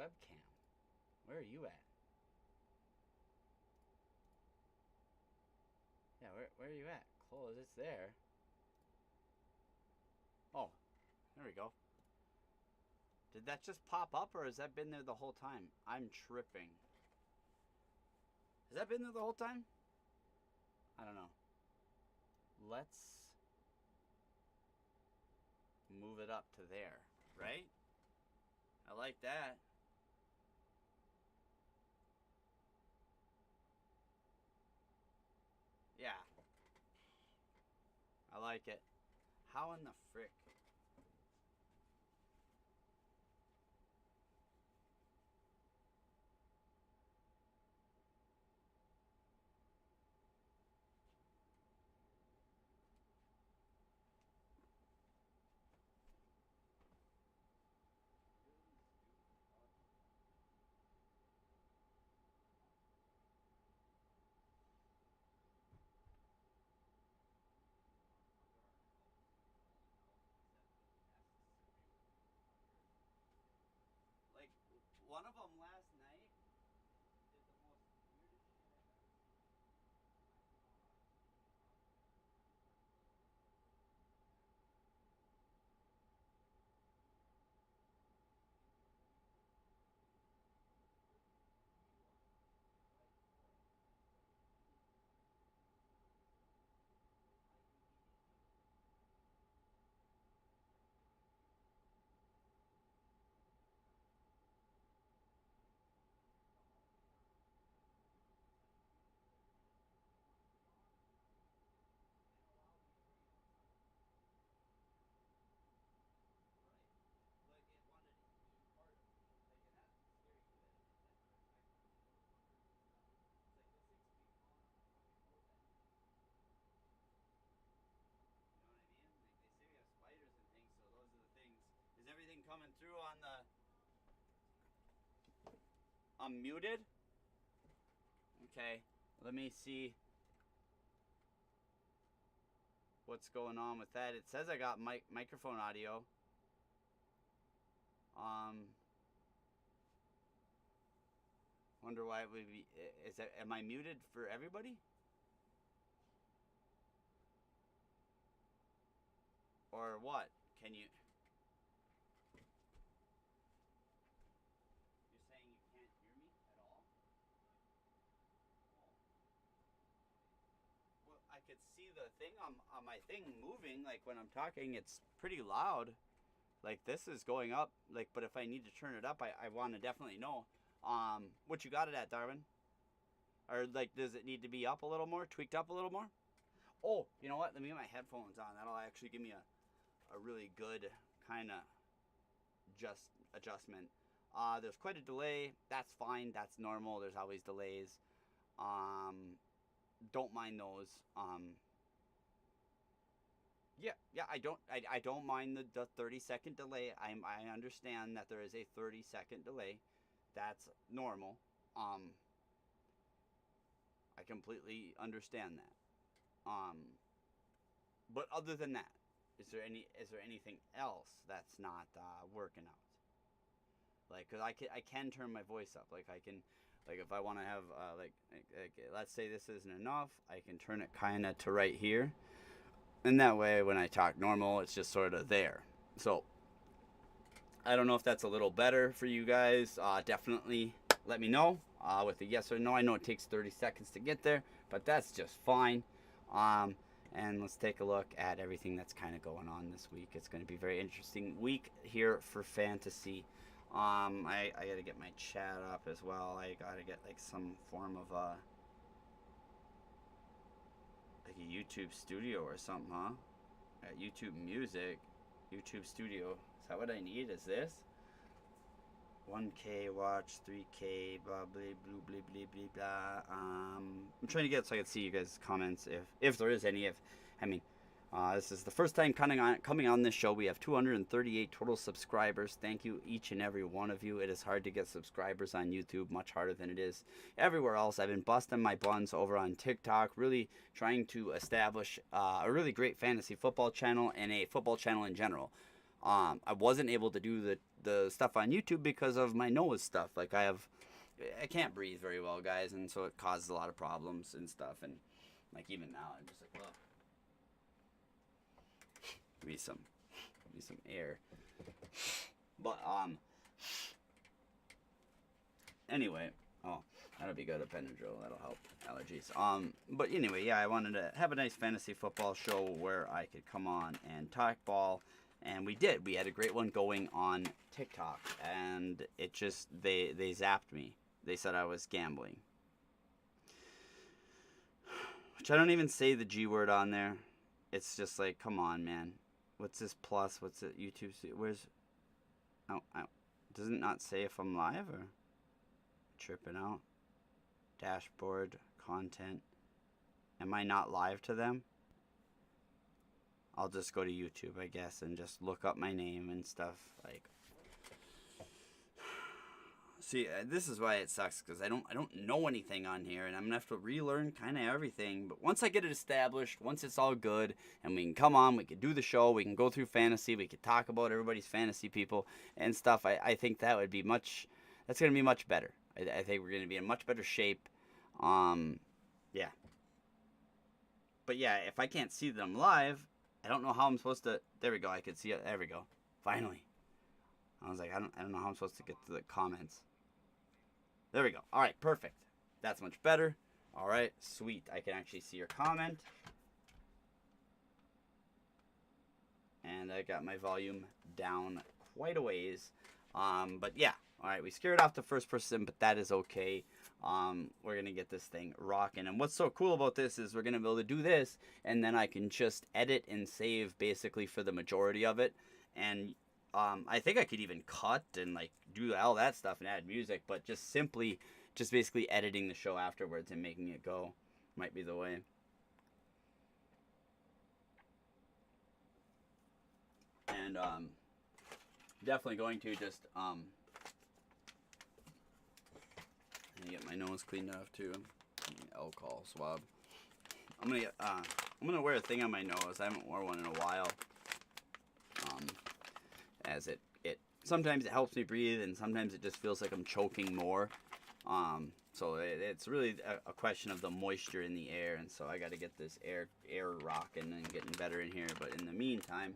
webcam. Where are you at? Yeah, where are you at? Close. It's there. Oh, there we go. Did that just pop up, or has that been there the whole time? I'm tripping. Has that been there the whole time? I don't know. Let's move it up to there, right? I like that. Yeah. I like it. How in the frick? Like, one of them last night did the most weirdest shit I've ever seen. Like, it wanted to eat part of me. Like, and that's scary too. That it just like started acting like a little fuckers and stuff. It's like this thing's gonna be crawling up my fucking nose at me. You know what I mean? Like they say we have spiders and things, so those are the things. Is everything coming through on the? I'm muted. Okay, let me see what's going on with that. It says I got microphone audio. Wonder why it would be. Is that? Am I muted for everybody? Or what? Can you? You're saying you can't hear me at all? Oh. Well, I could see the thing on my thing moving. Like when I'm talking, it's pretty loud. Like this is going up. Like, but if I need to turn it up, I want to definitely know. What you got it at, Darwin? Or like, does it need to be up a little more, tweaked up a little more? Oh, you know what? Let me get my headphones on. That'll actually give me a really good kind of adjustment. There's quite a delay. That's fine. That's normal. There's always delays. Don't mind those. Yeah. I don't mind the 30-second delay. I understand that there is a 30-second delay. That's normal. I completely understand that. But other than that, is there anything else that's not working out? Like, cause I can turn my voice up. Like I can, like if I want to have like let's say this isn't enough, I can turn it kind of to right here, and that way when I talk normal, it's just sort of there. So I don't know if that's a little better for you guys. Definitely let me know with a yes or no. I know it takes 30 seconds to get there, but that's just fine. And let's take a look at everything that's kind of going on this week. It's going to be a very interesting week here for fantasy. I got to get my chat up as well. I got to get like some form of like a YouTube studio or something, huh? YouTube Music, YouTube Studio. Is that what I need? Is this? 1K watch, 3K, blah, blah, blah, blah, blah, blah, blah. I'm trying to get it so I can see you guys' comments, if there is any. This is the first time coming on this show. We have 238 total subscribers. Thank you, each and every one of you. It is hard to get subscribers on YouTube, much harder than it is everywhere else. I've been busting my buns over on TikTok, really trying to establish a really great fantasy football channel and a football channel in general. I wasn't able to do the stuff on YouTube because of my nose stuff. Like I can't breathe very well, guys, and so it causes a lot of problems and stuff. And like even now, I'm just like, well, give me some air. But anyway, oh, that'll be good. A Benadryl, that'll help allergies. But anyway, yeah, I wanted to have a nice fantasy football show where I could come on and talk ball, and we did. We had a great one going on TikTok, and it just they zapped me. They said I was gambling, which I don't even say the G word on there. It's just like, come on, man. What's this plus? What's it? YouTube? Where's? Oh, does it not say if I'm live or tripping out? Dashboard content. Am I not live to them? I'll just go to YouTube, I guess, and just look up my name and stuff. Like, see, this is why it sucks, because I don't know anything on here, and I'm gonna have to relearn kind of everything. But once I get it established, once it's all good, and we can come on, we can do the show, we can go through fantasy, we can talk about everybody's fantasy people and stuff. I think that would be that's gonna be much better. I think we're gonna be in much better shape. Yeah. But yeah, if I can't see them live, I don't know how I'm supposed to. There we go. I could see it. There we go. Finally. I was like, I don't know how I'm supposed to get to the comments. There we go. All right, perfect. That's much better. All right, sweet. I can actually see your comment. And I got my volume down quite a ways. But yeah. All right, we scared off the first person, but that is okay. We're going to get this thing rocking. And what's so cool about this is we're going to be able to do this, and then I can just edit and save basically for the majority of it. And I think I could even cut and like do all that stuff and add music, but just basically editing the show afterwards and making it go might be the way. And definitely going to just get my nose cleaned off too. Alcohol swab. I'm gonna wear a thing on my nose. I haven't worn one in a while. As it sometimes it helps me breathe, and sometimes it just feels like I'm choking more. So it's really a question of the moisture in the air, and so I got to get this air rocking and getting better in here. But in the meantime,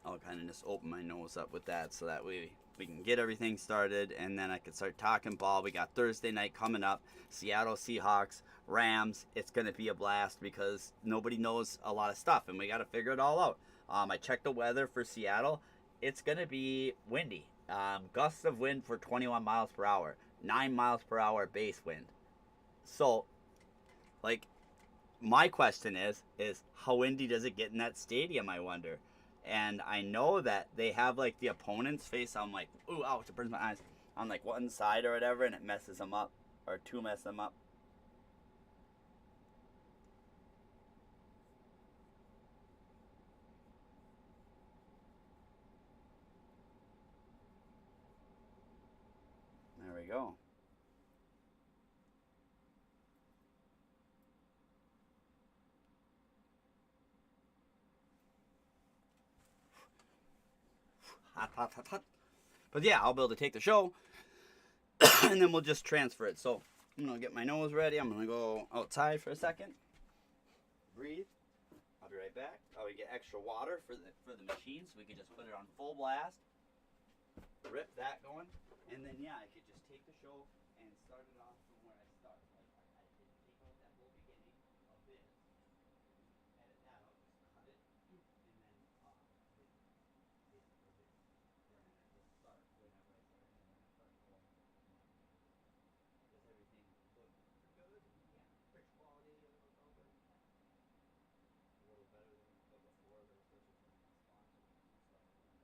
I'll kind of just open my nose up with that, so that we can get everything started, and then I can start talking ball. We got Thursday night coming up. Seattle Seahawks, Rams. It's going to be a blast because nobody knows a lot of stuff, and we got to figure it all out. I checked the weather for Seattle. It's going to be windy. Gusts of wind for 21 miles per hour. 9 miles per hour base wind. So, like, my question is how windy does it get in that stadium, I wonder? And I know that they have, like, the opponent's face on, like, ooh, ouch, it burns my eyes, on, like, one side or whatever, and it messes them up, or to mess them up. There we go. Hot, hot, hot, hot. But yeah, I'll be able to take the show, and then we'll just transfer it. So I'm gonna get my nose ready. I'm gonna go outside for a second, breathe. I'll be right back. We get extra water for the machine, so we can just put it on full blast, rip that going, and then yeah, I could just take the show and start it off from where I start. Like I could take out that whole beginning of this, edit that out, just cut it, and then basically this. We're gonna just start whenever I start, and then we're gonna start going. Does everything look good? Yeah. Picture quality looks all good. A little better than before, but especially from the sponsors and stuff like that.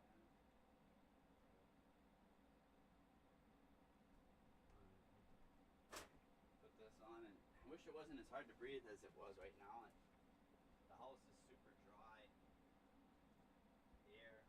Put this on, and I wish it wasn't as hard to breathe as it was right now. And the house is super dry. Air.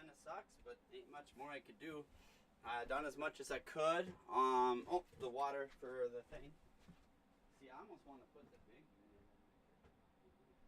kind of sucks, but ain't much more I could do. I done as much as I could. Oh, the water for the thing. See, I almost want to put the big unit in my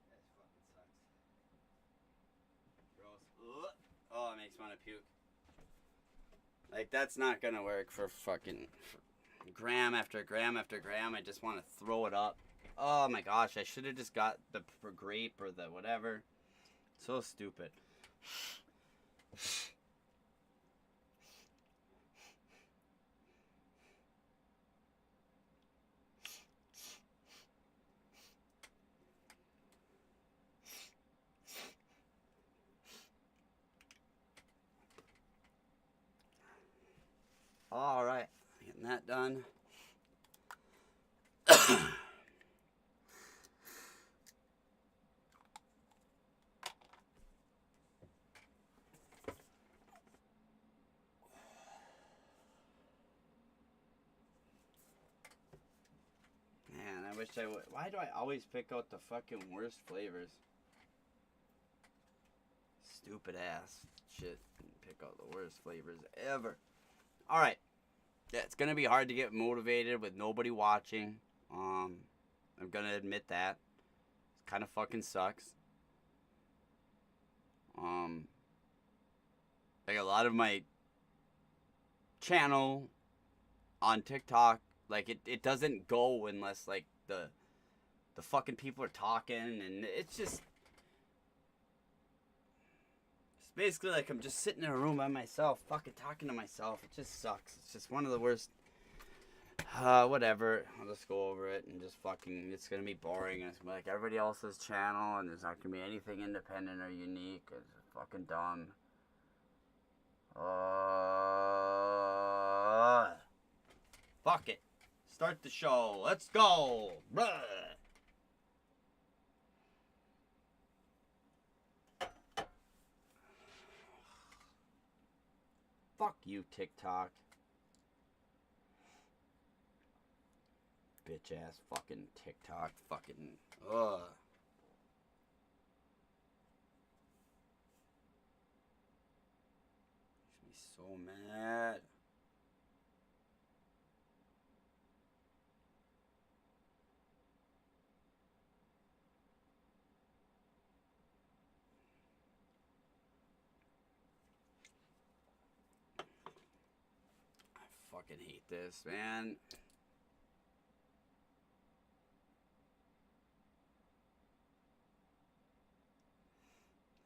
That fucking sucks. Gross. Ugh. Oh, it makes me want to puke. Like, that's not gonna work for fucking gram after gram after gram. I just want to throw it up. Oh my gosh, I should have just got the grape or the whatever. So stupid. All right, getting that done. Man, I wish I would. Why do I always pick out the fucking worst flavors? Stupid ass shit. Pick out the worst flavors ever. All right. Yeah, it's gonna be hard to get motivated with nobody watching. I'm gonna admit that. It kind of fucking sucks. Like a lot of my channel on TikTok, like it doesn't go unless like the fucking people are talking, and it's basically like I'm just sitting in a room by myself, fucking talking to myself. It just sucks. It's just one of the worst. Whatever. I'll just go over it and just fucking. It's gonna be boring. And it's gonna be like everybody else's channel, and there's not gonna be anything independent or unique. It's fucking dumb. Fuck it. Start the show. Let's go. Bruh. Fuck you, TikTok. Bitch ass fucking TikTok. Fucking. Ugh. Makes me so mad. I fucking hate this, man.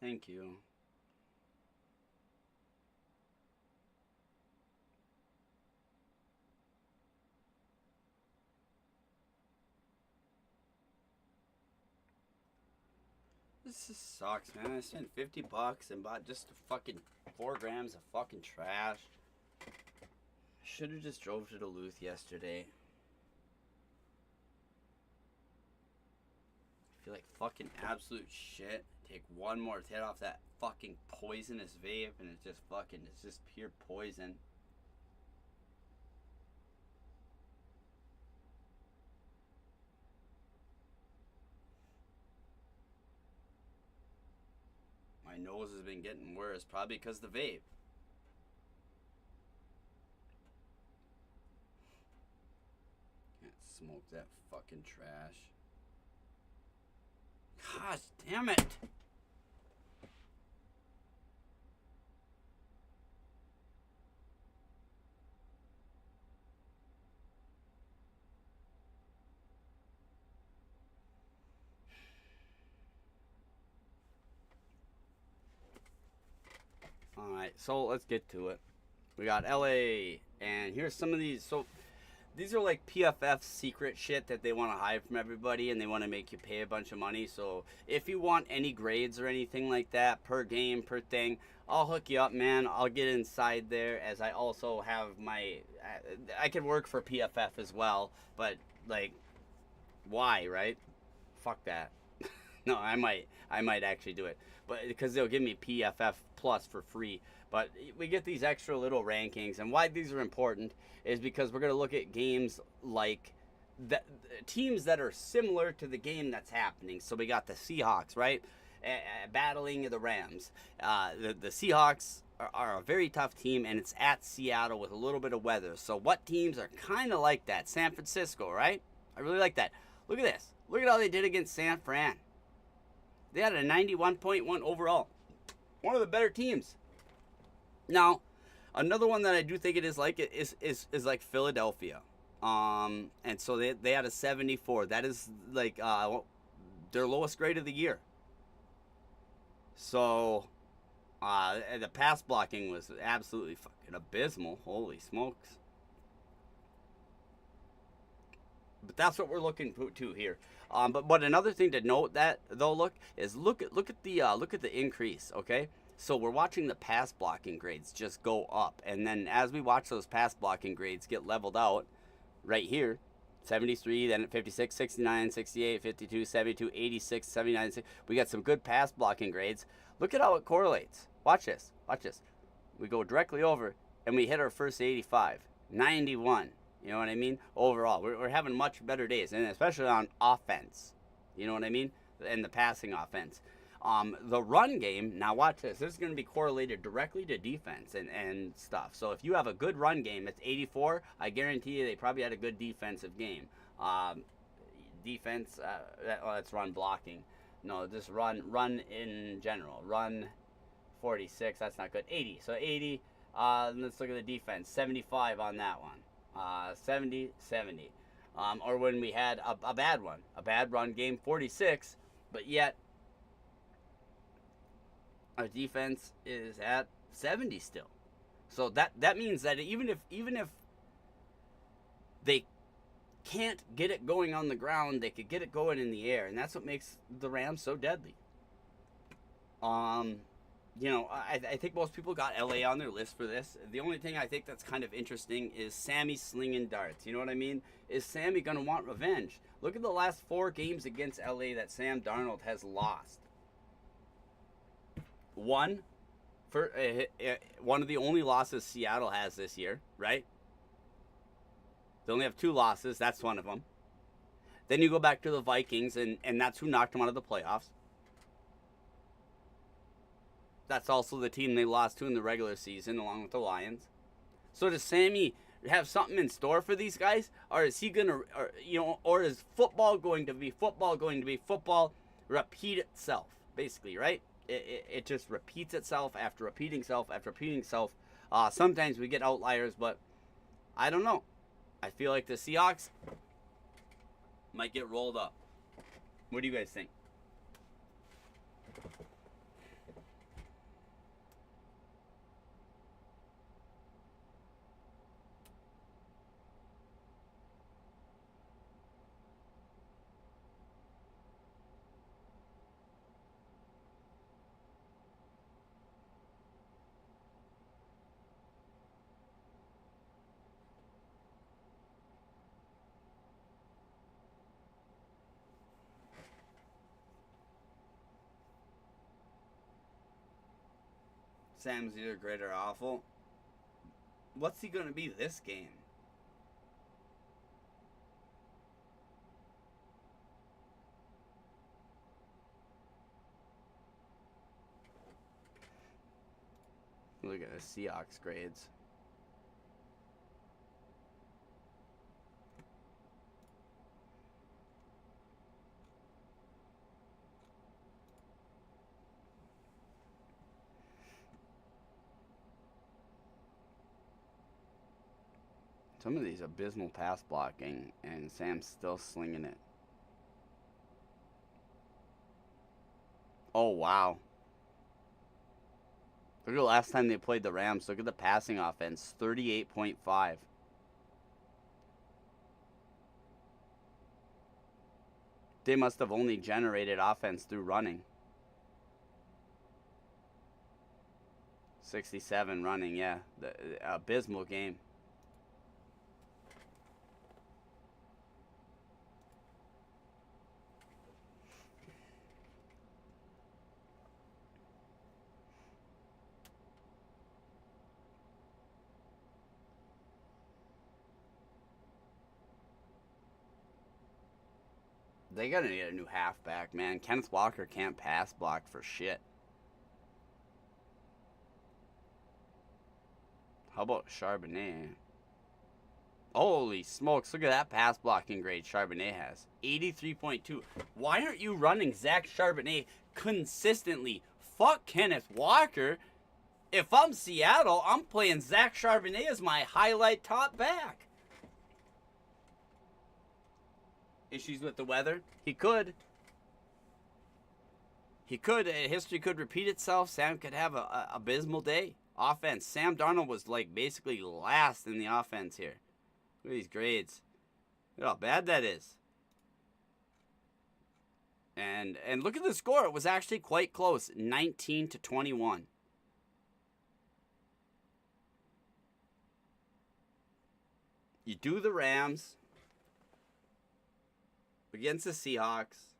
Thank you. This just sucks, man. I spent $50 and bought just fucking 4 grams of fucking trash. I should have just drove to Duluth yesterday. I feel like fucking absolute shit. Take one more hit off that fucking poisonous vape, and it's just pure poison. My nose has been getting worse, probably because the vape. Can't smoke that fucking trash. Gosh damn it! right, so let's get to it. We got LA, and here's some of these. So these are like PFF secret shit that they want to hide from everybody, and they want to make you pay a bunch of money. So if you want any grades or anything like that per game, per thing, I'll hook you up, man. I'll get inside there, as I also have my. I could work for PFF as well, but like, why, right? Fuck that. No, I might actually do it, but because they'll give me PFF Plus for free. But we get these extra little rankings, and why these are important is because we're gonna look at games like the teams that are similar to the game that's happening. So we got the Seahawks, right, battling the Rams. The Seahawks are a very tough team, and it's at Seattle with a little bit of weather. So what teams are kind of like that? San Francisco, right? I really like that. Look at this. Look at how they did against San Fran. They had a 91.1 overall. One of the better teams. Now, another one that I do think it is like is like Philadelphia. And so they had a 74. That is like their lowest grade of the year. So the pass blocking was absolutely fucking abysmal. Holy smokes. But that's what we're looking to here. But another thing to note that though, look at the increase. Okay, so we're watching the pass blocking grades just go up, and then as we watch those pass blocking grades get leveled out, right here, 73, then 56, 69, 68, 52, 72, 86, 79. We got some good pass blocking grades. Look at how it correlates. Watch this. Watch this. We go directly over, and we hit our first 85, 91. You know what I mean? Overall, we're having much better days, and especially on offense. You know what I mean? And the passing offense. The run game, now watch this. This is going to be correlated directly to defense and stuff. So if you have a good run game, it's 84. I guarantee you they probably had a good defensive game. Defense, that's run blocking. No, just run in general. Run 46, that's not good. 80. So 80, let's look at the defense. 75 on that one. 70. Or when we had a bad one, a bad run game, 46, but yet our defense is at 70 still. So that means that even if they can't get it going on the ground, they could get it going in the air, and that's what makes the Rams so deadly. You know, I think most people got LA on their list for this. The only thing I think that's kind of interesting is Sammy slinging darts. You know what I mean? Is Sammy going to want revenge? Look at the last 4 games against LA that Sam Darnold has lost. One of the only losses Seattle has this year, right? They only have 2 losses. That's one of them. Then you go back to the Vikings, and that's who knocked them out of the playoffs. That's also the team they lost to in the regular season, along with the Lions. So does Sammy have something in store for these guys, or is he gonna, or is football going to be football? Repeat itself, basically, right? It just repeats itself after repeating self after repeating self. Sometimes we get outliers, but I don't know. I feel like the Seahawks might get rolled up. What do you guys think? Sam's either great or awful. What's he going to be this game? Look at the Seahawks grades. Some of these abysmal pass blocking, and Sam's still slinging it. Oh, wow. Look at the last time they played the Rams. Look at the passing offense, 38.5. They must have only generated offense through running. 67 running, yeah. The abysmal game. They gotta need a new halfback, man. Kenneth Walker can't pass block for shit. How about Charbonnet? Holy smokes, look at that pass blocking grade Charbonnet has. 83.2. Why aren't you running Zach Charbonnet consistently? Fuck Kenneth Walker. If I'm Seattle, I'm playing Zach Charbonnet as my highlight top back. Issues with the weather? He could. He could. History could repeat itself. Sam could have a abysmal day. Offense. Sam Darnold was like basically last in the offense here. Look at these grades. Look how bad that is. And look at the score. It was actually quite close. 19-21. You do the Rams against the Seahawks.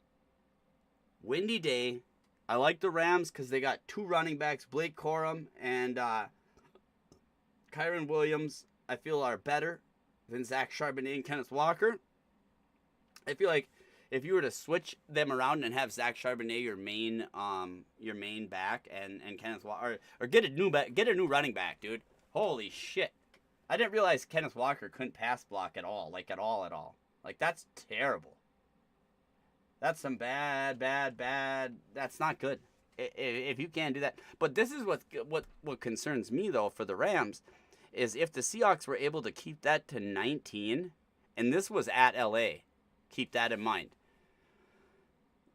Windy day. I like the Rams because they got two running backs, Blake Corum and Kyron Williams, I feel are better than Zach Charbonnet and Kenneth Walker. I feel like if you were to switch them around and have Zach Charbonnet your main back and Kenneth Walker or get a new running back, dude. Holy shit. I didn't realize Kenneth Walker couldn't pass block at all. Like at all. Like that's terrible. That's some bad. That's not good. If you can't do that. But this is what concerns me though for the Rams is if the Seahawks were able to keep that to 19, and this was at LA. Keep that in mind.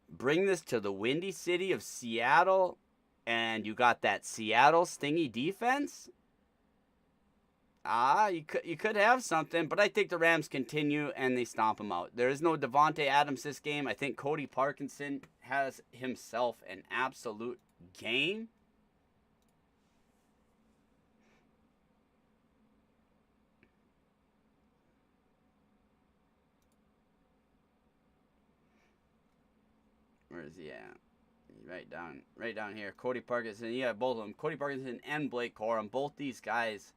Bring this to the windy city of Seattle, and you got that Seattle stingy defense. You could have something, but I think the Rams continue and they stomp them out. There is no Devontae Adams this game. I think Cody Parkinson has himself an absolute game. Where is he at? Right down here. Cody Parkinson. Yeah, both of them. Cody Parkinson and Blake Corum. Both these guys.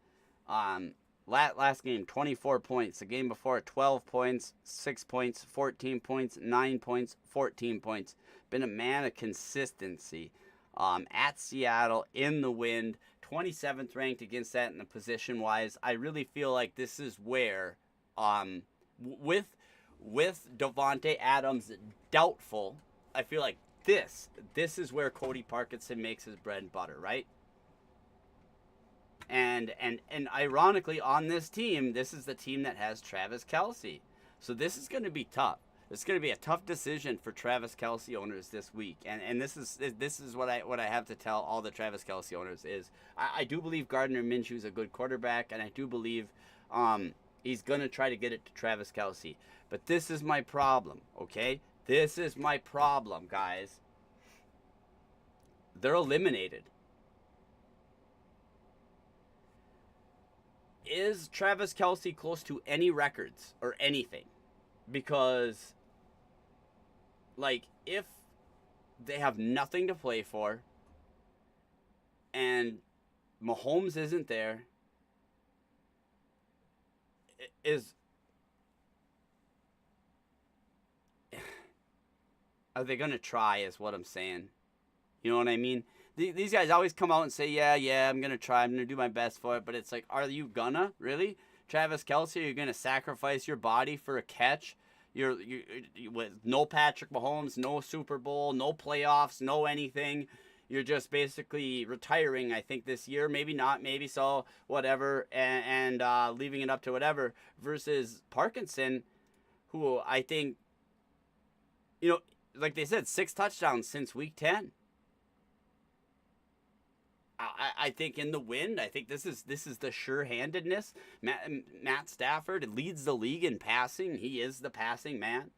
Last game, 24 points. The game before, 12 points, 6 points, 14 points, 9 points, 14 points. Been a man of consistency. At Seattle, in the wind, 27th ranked against that in the position-wise. I really feel like this is where, with Devontae Adams doubtful, I feel like this is where Cody Parkinson makes his bread and butter, right? And ironically, on this team, this is the team that has Travis Kelce. So this is going to be tough. It's going to be a tough decision for Travis Kelce owners this week. And this is what I have to tell all the Travis Kelce owners is I do believe Gardner Minshew is a good quarterback, and I do believe he's going to try to get it to Travis Kelce. But this is my problem, okay? This is my problem, guys. They're eliminated. Is Travis Kelce close to any records or anything? Because, like, if they have nothing to play for and Mahomes isn't there, are they going to try is what I'm saying. You know what I mean? These guys always come out and say, yeah, I'm going to try. I'm going to do my best for it. But it's like, are you gonna? Really? Travis Kelce, are you going to sacrifice your body for a catch? You're with no Patrick Mahomes, no Super Bowl, no playoffs, no anything. You're just basically retiring, I think, this year. Maybe not, maybe so, whatever. And leaving it up to whatever. Versus Parkinson, who I think, like they said, 6 touchdowns since week 10. I think in the wind, I think this is the sure-handedness. Matt Stafford leads the league in passing. He is the passing man.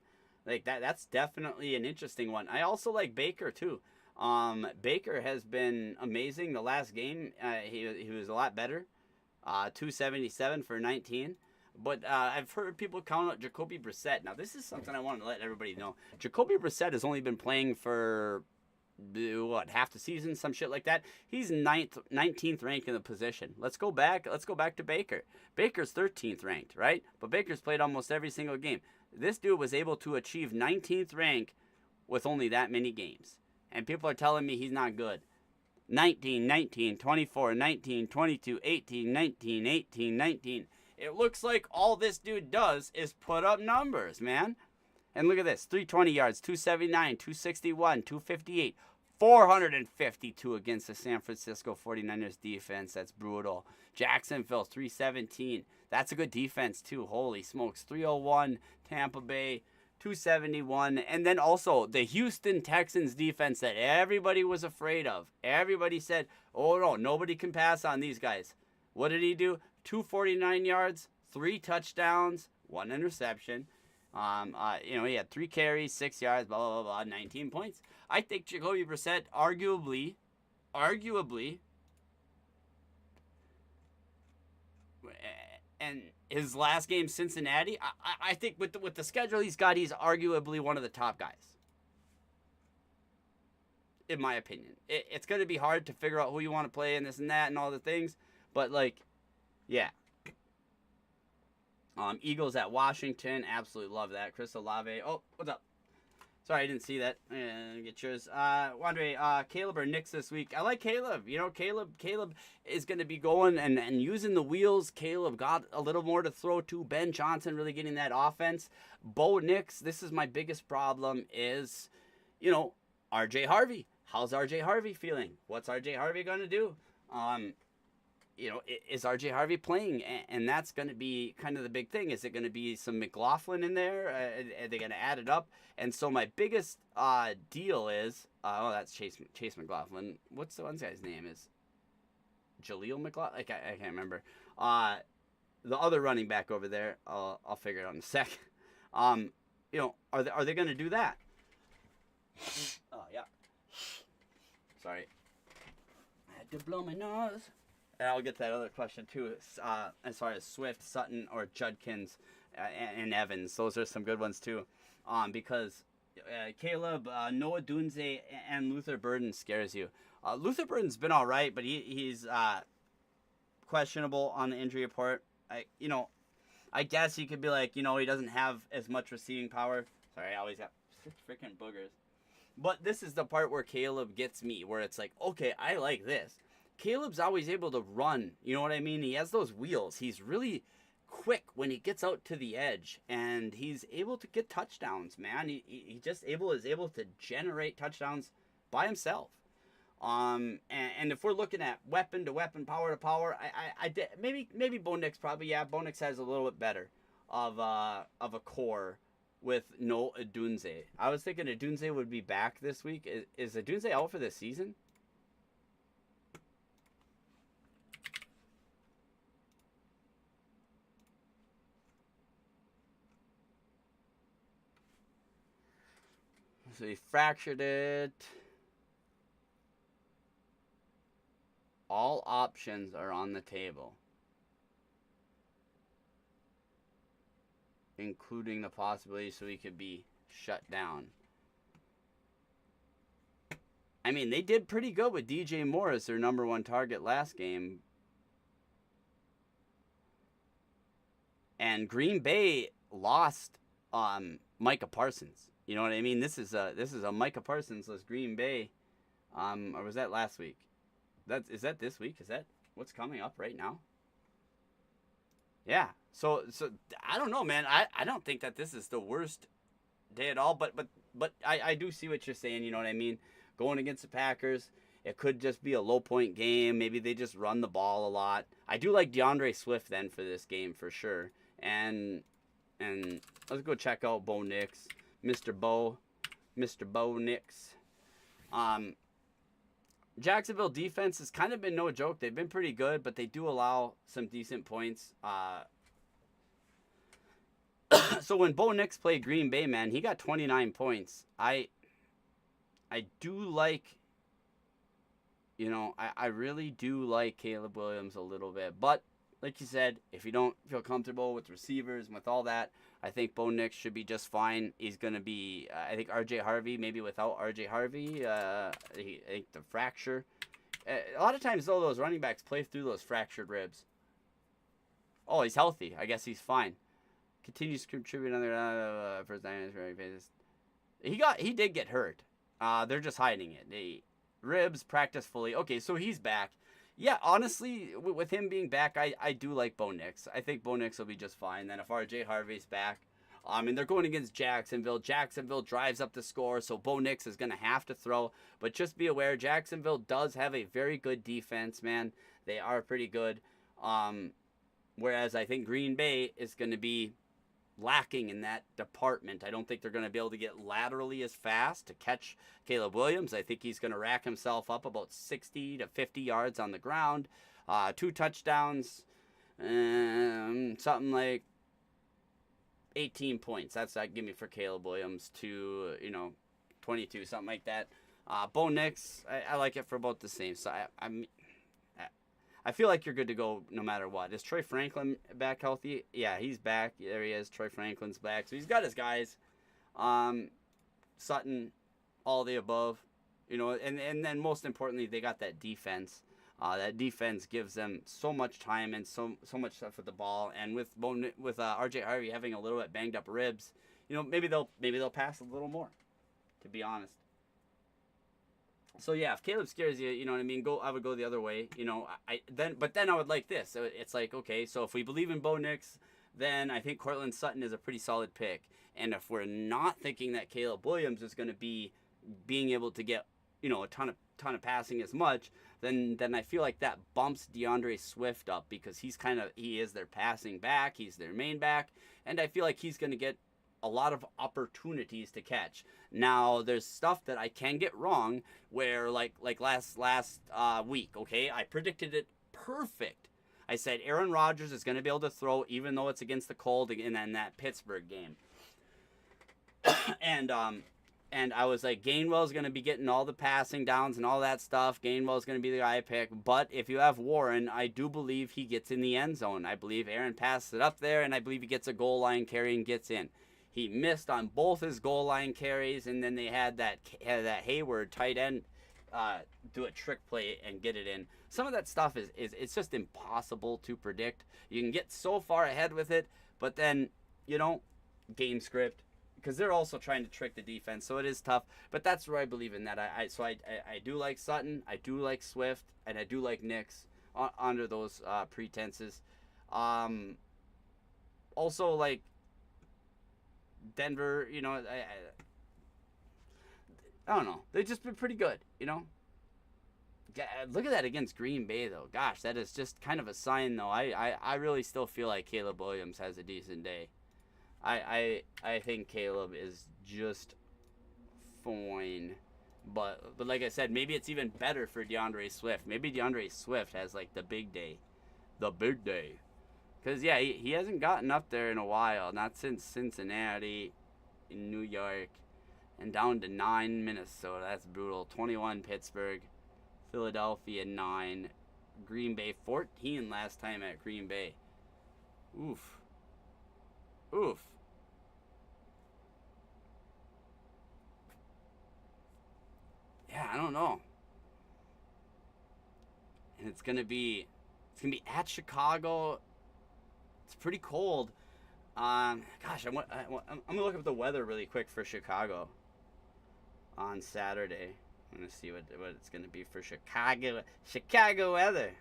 Like that's definitely an interesting one. I also like Baker too. Baker has been amazing. The last game, he was a lot better. 277 for 19. But I've heard people count out Jacoby Brissett. Now, this is something I want to let everybody know. Jacoby Brissett has only been playing for, half the season, some shit like that. He's 19th ranked in the position. Let's go back to Baker. Baker's 13th ranked, right? But Baker's played almost every single game. This dude was able to achieve 19th rank with only that many games. And people are telling me he's not good. 19, 19, 24, 19, 22, 18, 19, 18, 19. It looks like all this dude does is put up numbers, man. And look at this. 320 yards, 279, 261, 258, 452 against the San Francisco 49ers defense. That's brutal. Jacksonville, 317. That's a good defense, too. Holy smokes. 301, Tampa Bay, 271. And then also the Houston Texans defense that everybody was afraid of. Everybody said, oh, no, nobody can pass on these guys. What did he do? 249 yards, 3 touchdowns, 1 interception. He had 3 carries, 6 yards, blah, blah, blah, 19 points. I think Jacoby Brissett arguably, and his last game, Cincinnati, I think with the schedule he's got, he's arguably one of the top guys. In my opinion. It's going to be hard to figure out who you want to play and this and that and all the things. But, yeah. Eagles at Washington. Absolutely love that. Chris Olave. Oh, what's up? Sorry, I didn't see that. Get yours. Wandre, Caleb or Knicks this week? I like Caleb. Caleb is going to be going and using the wheels. Caleb got a little more to throw to. Ben Johnson really getting that offense. Bo Nix, this is my biggest problem is, R.J. Harvey. How's R.J. Harvey feeling? What's R.J. Harvey going to do? Is R.J. Harvey playing? And that's going to be kind of the big thing. Is it going to be some McLaughlin in there? Are they going to add it up? And so my biggest deal is, that's Chase McLaughlin. What's the one guy's name is? Jaleel McLaughlin? I can't remember. The other running back over there, I'll figure it out in a sec. Are they going to do that? Oh, yeah. Sorry. I had to blow my nose. And I'll get to that other question, too, as far as Swift, Sutton, or Judkins and Evans. Those are some good ones, too. Because Caleb, Noah Dunze, and Luther Burden scares you. Luther Burden's been all right, but he's questionable on the injury report. I guess you could be like, he doesn't have as much receiving power. Sorry, I always got freaking boogers. But this is the part where Caleb gets me, where it's like, okay, I like this. Caleb's always able to run. You know what I mean? He has those wheels. He's really quick when he gets out to the edge, and he's able to get touchdowns, man. He just is able to generate touchdowns by himself. And if we're looking at weapon to weapon, power to power, maybe Bo Nix probably, yeah. Bo Nix has a little bit better of a core with no Adunze. I was thinking Adunze would be back this week. Is Adunze out for this season? So he fractured it. All options are on the table, including the possibility so he could be shut down. I mean, they did pretty good with DJ Moore as their number 1 target last game. And Green Bay lost Micah Parsons. You know what I mean? This is a Micah Parsons-less Green Bay. Or was that last week? Is that this week? Is that what's coming up right now? Yeah. So I don't know, man. I don't think that this is the worst day at all. But I do see what you're saying. You know what I mean? Going against the Packers, it could just be a low point game. Maybe they just run the ball a lot. I do like DeAndre Swift then for this game for sure. And let's go check out Bo Nix. Mr. Bo Nix. Jacksonville defense has kind of been no joke. They've been pretty good, but they do allow some decent points. So when Bo Nix played Green Bay, man, he got 29 points. I do like, I really do like Caleb Williams a little bit. But like you said, if you don't feel comfortable with receivers and with all that, I think Bo Nix should be just fine. He's going to be, I think RJ Harvey, maybe without RJ Harvey, I think the fracture. A lot of times, though, those running backs play through those fractured ribs. Oh, he's healthy. I guess he's fine. Continues to contribute on their first 9 minutes. He did get hurt. They're just hiding it. Ribs, practice fully. Okay, so he's back. Yeah, honestly, with him being back, I do like Bo Nix. I think Bo Nix will be just fine. Then if RJ Harvey's back, and they're going against Jacksonville. Jacksonville drives up the score, so Bo Nix is going to have to throw. But just be aware, Jacksonville does have a very good defense, man. They are pretty good. Whereas I think Green Bay is going to be lacking in that department. I don't think they're going to be able to get laterally as fast to catch Caleb Williams. I think he's going to rack himself up about 60 to 50 yards on the ground. 2 touchdowns, something like 18 points. That's that give me for Caleb Williams to 22, something like that. Bo Nix, I like it for about the same. So I feel like you're good to go no matter what. Is Troy Franklin back healthy? Yeah, he's back. There he is. Troy Franklin's back. So he's got his guys. Sutton, all the above. And then most importantly, they got that defense. That defense gives them so much time and so much stuff with the ball. And with RJ Harvey having a little bit banged up ribs, maybe they'll pass a little more, to be honest. So yeah, if Caleb scares you, you know what I mean. I would go the other way. But then I would like this. So it's like, okay, so if we believe in Bo Nix, then I think Cortland Sutton is a pretty solid pick. And if we're not thinking that Caleb Williams is going to be being able to get a ton of passing as much, then I feel like that bumps DeAndre Swift up because he is their passing back, he's their main back, and I feel like he's going to get a lot of opportunities to catch. Now, there's stuff that I can get wrong where like last week, okay? I predicted it perfect. I said Aaron Rodgers is going to be able to throw even though it's against the cold in that Pittsburgh game. And I was like, Gainwell's going to be getting all the passing downs and all that stuff. Gainwell's going to be the guy I pick. But if you have Warren, I do believe he gets in the end zone. I believe Aaron passes it up there, and I believe he gets a goal line carry and gets in. He missed on both his goal line carries, and then they had that Hayward tight end do a trick play and get it in. Some of that stuff is it's just impossible to predict. You can get so far ahead with it, but then, game script, because they're also trying to trick the defense, so it is tough. But that's where I believe in that. I do like Sutton, I do like Swift, and I do like Nix under those pretenses. Also, like Denver, I don't know. They've just been pretty good, Look at that against Green Bay, though. Gosh, that is just kind of a sign, though. I really still feel like Caleb Williams has a decent day. I think Caleb is just fine. But like I said, maybe it's even better for DeAndre Swift. Maybe DeAndre Swift has, like, the big day. The big day. Because, yeah, he hasn't gotten up there in a while. Not since Cincinnati, in New York, and down to 9 Minnesota. That's brutal. 21 Pittsburgh. Philadelphia 9. Green Bay 14 last time at Green Bay. Oof. Yeah, I don't know. And it's gonna be at Chicago. It's pretty cold. Gosh, I'm gonna look up the weather really quick for Chicago on Saturday. I'm gonna see what it's gonna be for Chicago. Chicago weather.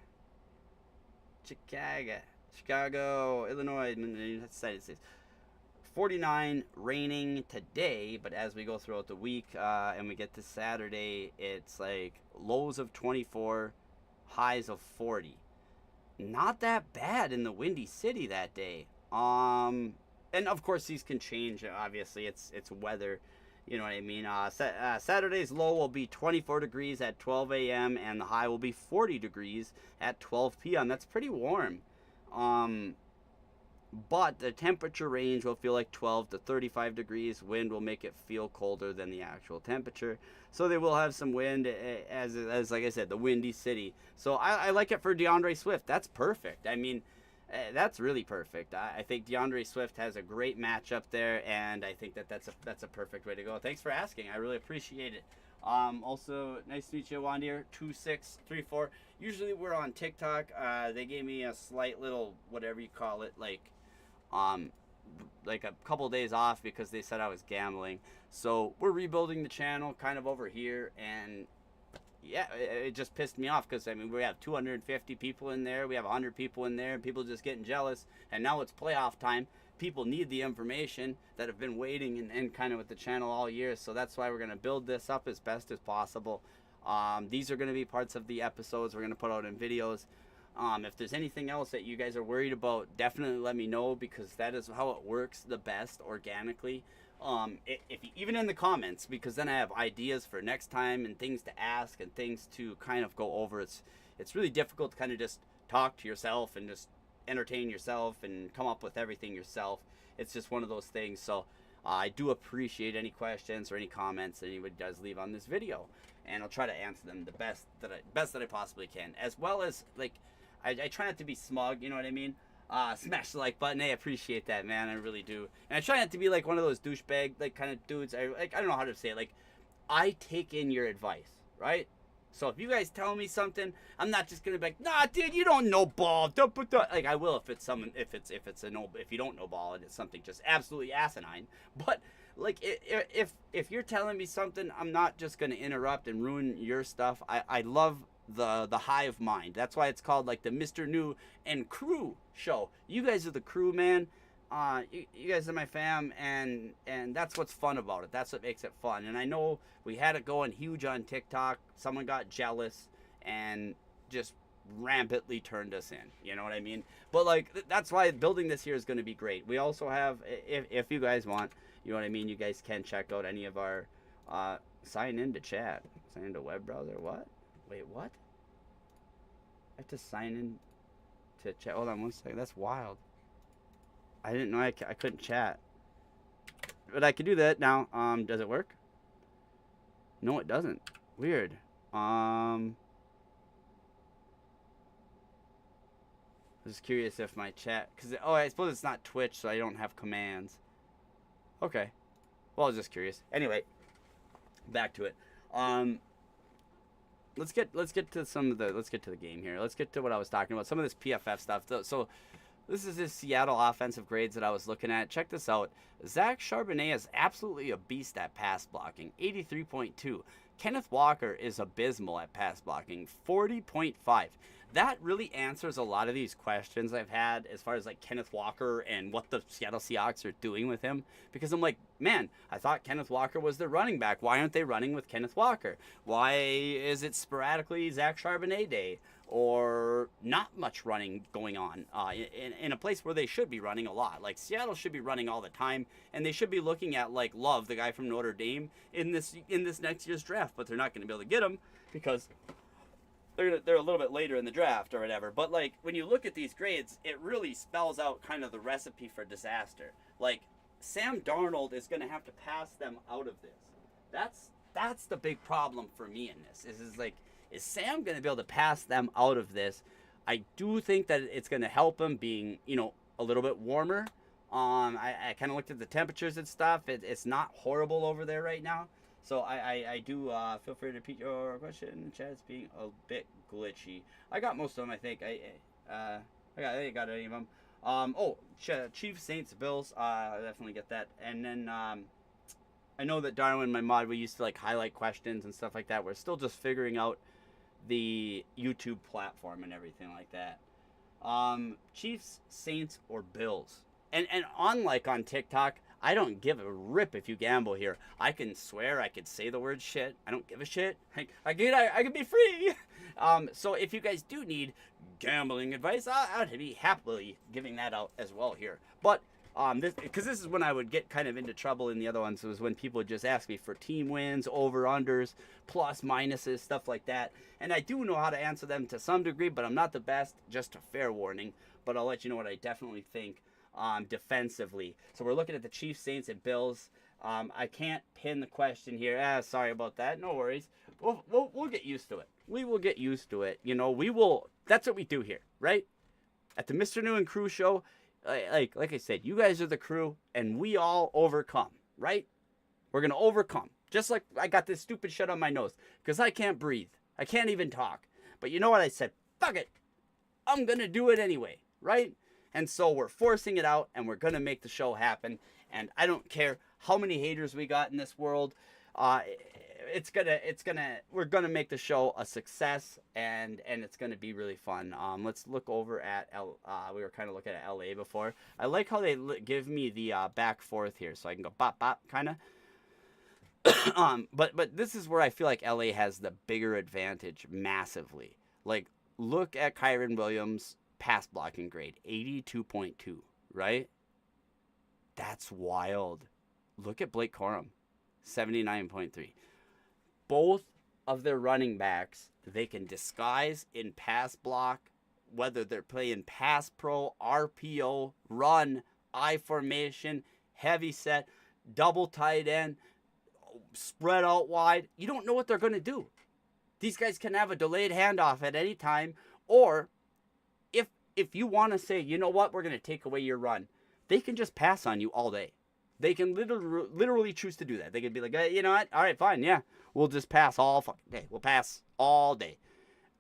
Chicago, Illinois, United States. 49, raining today, but as we go throughout the week and we get to Saturday, it's like lows of 24, highs of 40. Not that bad in the Windy City that day. And of course these can change. Obviously, it's weather. You know what I mean? Saturday's low will be 24 degrees at 12 a.m. and the high will be 40 degrees at 12 p.m. That's pretty warm. But the temperature range will feel like 12 to 35 degrees. Wind will make it feel colder than the actual temperature. So they will have some wind, as like I said, the Windy City. So I like it for DeAndre Swift. That's perfect. I mean, that's really perfect. I think DeAndre Swift has a great matchup there, and I think that's a perfect way to go. Thanks for asking. I really appreciate it. Also, nice to meet you, Wandier 2634. Usually we're on TikTok. They gave me a slight little whatever you call it, like a couple days off because they said I was gambling. So we're rebuilding the channel kind of over here, and yeah, it just pissed me off because I mean we have 250 people in there, we have 100 people in there, and people just getting jealous. And now it's playoff time. People need the information that have been waiting and kind of with the channel all year. So that's why we're going to build this up as best as possible. These are going to be parts of the episodes we're going to put out in videos. If there's anything else that you guys are worried about, definitely let me know, because that is how it works the best organically. Even in the comments, because then I have ideas for next time and things to ask and things to kind of go over. It's really difficult to kind of just talk to yourself and just entertain yourself and come up with everything yourself. It's just one of those things. So I do appreciate any questions or any comments that anybody does leave on this video, and I'll try to answer them the best that I possibly can, as well as like I try not to be smug, you know what I mean? Smash the like button. Hey, I appreciate that, man. I really do. And I try not to be like one of those douchebag like kind of dudes. I don't know how to say it. Like, I take in your advice, right? So if you guys tell me something, I'm not just gonna be like, nah, dude, you don't know ball. Don't put that. Like, I will if it's someone, if you don't know ball and it's something just absolutely asinine. But like, if you're telling me something, I'm not just gonna interrupt and ruin your stuff. I love the hive mind. That's why it's called like the MrKnew and Crew show. You guys are the crew, man. You guys are my fam, and that's what's fun about it. That's what makes it fun. And I know we had it going huge on TikTok. Someone got jealous and just rampantly turned us in. You know what I mean? But like, that's why building this here is going to be great. We also have, if you guys want, you know what I mean, you guys can check out any of our sign into chat, sign into web browser. What? Wait, what? I have to sign in to chat. Hold on one second. That's wild. I didn't know I couldn't chat. But I can do that now. Does it work? No, it doesn't. Weird. I was curious if my chat... I suppose it's not Twitch, so I don't have commands. Okay. Well, I was just curious. Anyway, back to it. Let's get to let's get to the game here. Let's get to what I was talking about. Some of this PFF stuff. So this is his Seattle offensive grades that I was looking at. Check this out. Zach Charbonnet is absolutely a beast at pass blocking, 83.2. Kenneth Walker is abysmal at pass blocking, 40.5. That really answers a lot of these questions I've had as far as like Kenneth Walker and what the Seattle Seahawks are doing with him. Because I'm like, man, I thought Kenneth Walker was their running back. Why aren't they running with Kenneth Walker? Why is it sporadically Zach Charbonnet day? Or not much running going on in a place where they should be running a lot. Like, Seattle should be running all the time, and they should be looking at like Love, the guy from Notre Dame, in this next year's draft. But they're not going to be able to get him because they're a little bit later in the draft or whatever. But like, when you look at these grades, it really spells out kind of the recipe for disaster. Like, Sam Darnold is going to have to pass them out of this. That's the big problem for me in this. Is Sam going to be able to pass them out of this? I do think that it's going to help him being, a little bit warmer. I kind of looked at the temperatures and stuff. It's not horrible over there right now. So I do feel free to repeat your question. The chat's being a bit glitchy. I got most of them, I think. I got any of them. Chiefs, Saints, Bills. I definitely get that. And then I know that Darwin, my mod, we used to like highlight questions and stuff like that. We're still just figuring out the YouTube platform and everything like that. Chiefs, Saints, or Bills. And unlike on TikTok, I don't give a rip if you gamble here. I can swear, I could say the word shit. I don't give a shit. I could be free. So if you guys do need gambling advice, I'd be happily giving that out as well here. But Because this is when I would get kind of into trouble in the other ones. It was when people would just ask me for team wins, over unders, plus minuses, stuff like that. And I do know how to answer them to some degree, but I'm not the best. Just a fair warning. But I'll let you know what I definitely think defensively. So we're looking at the Chiefs, Saints, and Bills. I can't pin the question here. Sorry about that. No worries. We'll get used to it. We will get used to it. You know, we will. That's what we do here, right? At the MrKnew and Crew show, like I said, you guys are the crew, and we all overcome, right? We're gonna overcome. Just like I got this stupid shit on my nose because I can't breathe. I can't even talk. But you know what? I said, fuck it. I'm gonna do it anyway, right? And so we're forcing it out, and we're gonna make the show happen. And I don't care how many haters we got in this world. We're gonna make the show a success, and it's gonna be really fun. Let's look over at we were kind of looking at LA before. I like how they give me the back forth here, so I can go bop bop kind of. But this is where I feel like LA has the bigger advantage massively. Like, look at Kyron Williams' pass blocking grade, 82.2, right? That's wild. Look at Blake Corum, 79.3. Both of their running backs, they can disguise in pass block, whether they're playing pass pro, RPO, run, I formation, heavy set, double tight end, spread out wide. You don't know what they're going to do. These guys can have a delayed handoff at any time, or if you want to say, you know what, we're going to take away your run, they can just pass on you all day. They can literally choose to do that. They can be like, hey, you know what? All right, fine, yeah. We'll just pass all fucking day. We'll pass all day.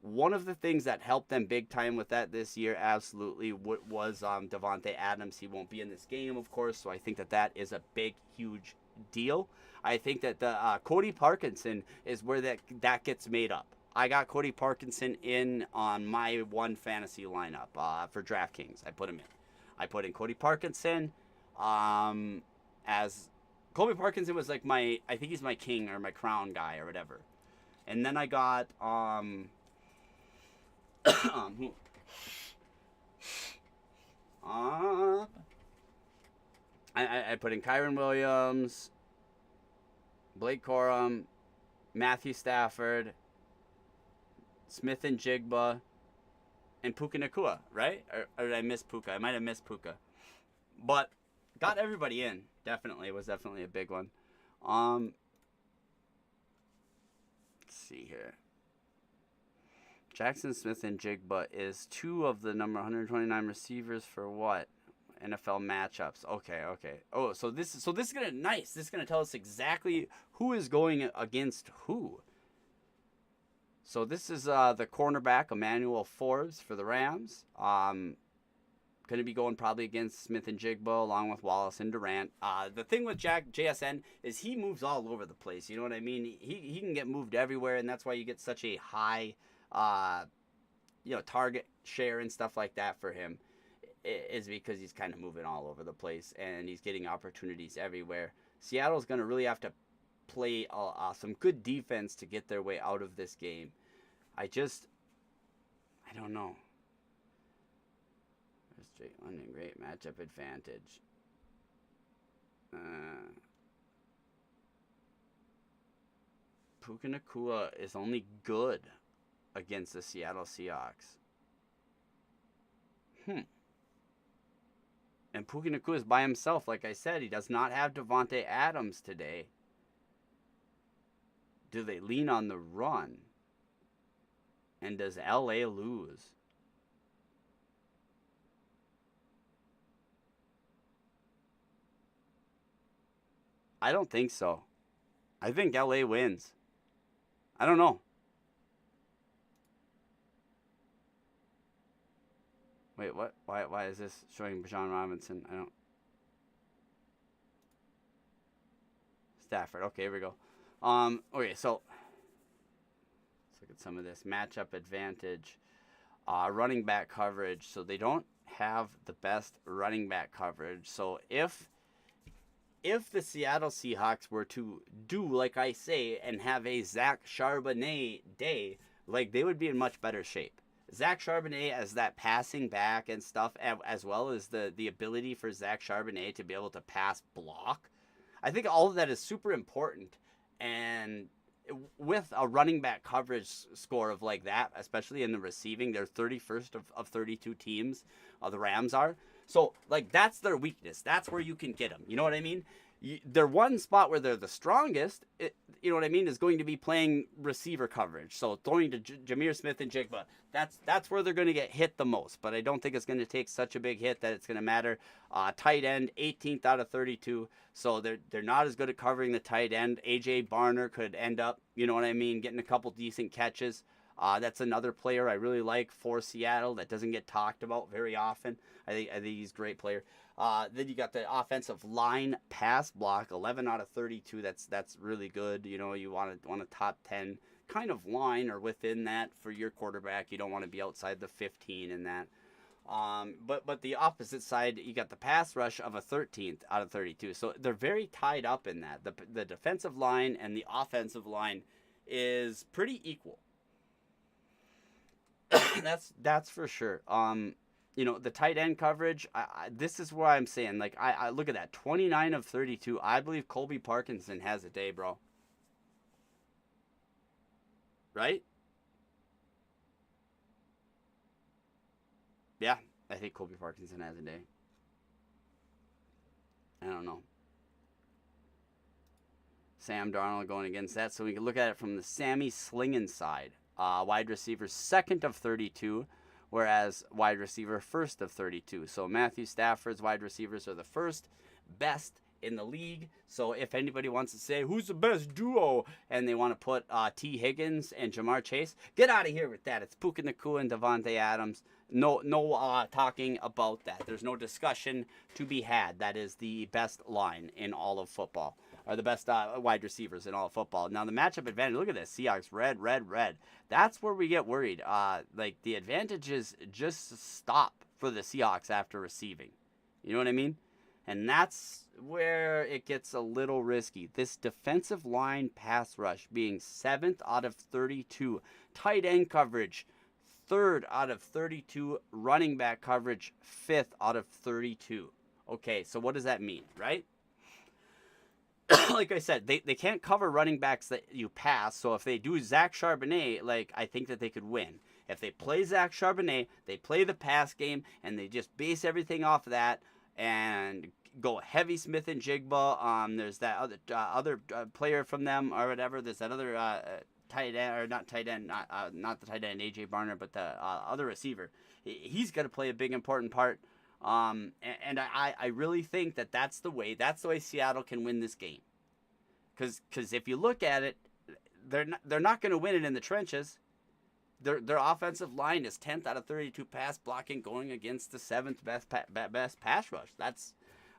One of the things that helped them big time with that this year, absolutely, was Davante Adams. He won't be in this game, of course, so I think that is a big, huge deal. I think that the Cody Parkinson is where that gets made up. I got Cody Parkinson in on my one fantasy lineup for DraftKings. I put him in. I put in Cody Parkinson as Cody Parkinson was like I think he's my king or my crown guy or whatever. And then I got I put in Kyron Williams, Blake Corum, Matthew Stafford, Smith and Jigba, and Puka Nacua, right? Or did I miss Puka? I might have missed Puka. But got everybody in. Definitely. It was definitely a big one. Let's see here. Jackson Smith and Jigba is 2 of the number 129 receivers for what? NFL matchups. Okay. Oh, so this is gonna nice. This is gonna tell us exactly who is going against who. So this is the cornerback Emmanuel Forbes for the Rams. Going to be going probably against Smith and Jigba along with Wallace and Durant. The thing with JSN is he moves all over the place. You know what I mean? He can get moved everywhere, and that's why you get such a high, target share and stuff like that for him. Is because he's kind of moving all over the place and he's getting opportunities everywhere. Seattle's going to really have to play some good defense to get their way out of this game. I don't know. Straight London, great matchup advantage. Puka Nacua is only good against the Seattle Seahawks. And Puka Nacua is by himself. Like I said, he does not have Davante Adams today. Do they lean on the run? And does LA lose? I don't think so. I think LA wins. I don't know. Wait, what? Why is this showing Bijan Robinson? I don't. Stafford. Okay, here we go. Okay, so let's look at some of this matchup advantage. Running back coverage. So they don't have the best running back coverage. So if the Seattle Seahawks were to do like I say and have a Zach Charbonnet day, like they would be in much better shape. Zach Charbonnet as that passing back and stuff, as well as the ability for Zach Charbonnet to be able to pass block. I think all of that is super important. And with a running back coverage score of like that, especially in the receiving, they're 31st of 32 teams. The Rams are. So, like, that's their weakness. That's where you can get them. You know what I mean? Their one spot where they're the strongest, you know what I mean, is going to be playing receiver coverage. So throwing to Jameer Smith and Jigba, that's where they're going to get hit the most. But I don't think it's going to take such a big hit that it's going to matter. Tight end, 18th out of 32. So they're not as good at covering the tight end. A.J. Barner could end up, you know what I mean, getting a couple decent catches. That's another player I really like for Seattle that doesn't get talked about very often. I think he's a great player. Then you got the offensive line pass block, 11 out of 32. That's really good. You know, you want a top 10 kind of line or within that for your quarterback. You don't want to be outside the 15 in that. But the opposite side, you got the pass rush of a 13th out of 32. So they're very tied up in that. The defensive line and the offensive line is pretty equal. That's for sure. You know, the tight end coverage, this is where I'm saying, like, I look at that, 29 of 32. I believe Colby Parkinson has a day, bro. Right? Yeah, I think Colby Parkinson has a day. I don't know. Sam Darnold going against that. So we can look at it from the Sammy Slingin side. Wide receiver, 2nd of 32. Whereas wide receiver, 1st of 32. So Matthew Stafford's wide receivers are the first best in the league. So if anybody wants to say, who's the best duo? And they want to put T. Higgins and Jamar Chase, get out of here with that. It's Puka Nacua and Devontae Adams. No talking about that. There's no discussion to be had. That is the best line in all of football. Are the best wide receivers in all of football. Now, the matchup advantage, look at this. Seahawks, red, red, red. That's where we get worried. Like, the advantages just stop for the Seahawks after receiving. You know what I mean? And that's where it gets a little risky. This defensive line pass rush being 7th out of 32. Tight end coverage, 3rd out of 32. Running back coverage, 5th out of 32. Okay, so what does that mean, right? Like I said, they can't cover running backs that you pass. So if they do Zach Charbonnet, like, I think that they could win. If they play Zach Charbonnet, they play the pass game, and they just base everything off of that and go heavy Smith and Jigba. There's that other player from them or whatever. There's that other tight end, or not tight end, not the tight end, A.J. Barner, but the other receiver. He's got to play a big important part. And I really think that that's the way Seattle can win this game. Because if you look at it, they're not going to win it in the trenches. Their offensive line is 10th out of 32 pass blocking, going against the 7th best pass rush. That's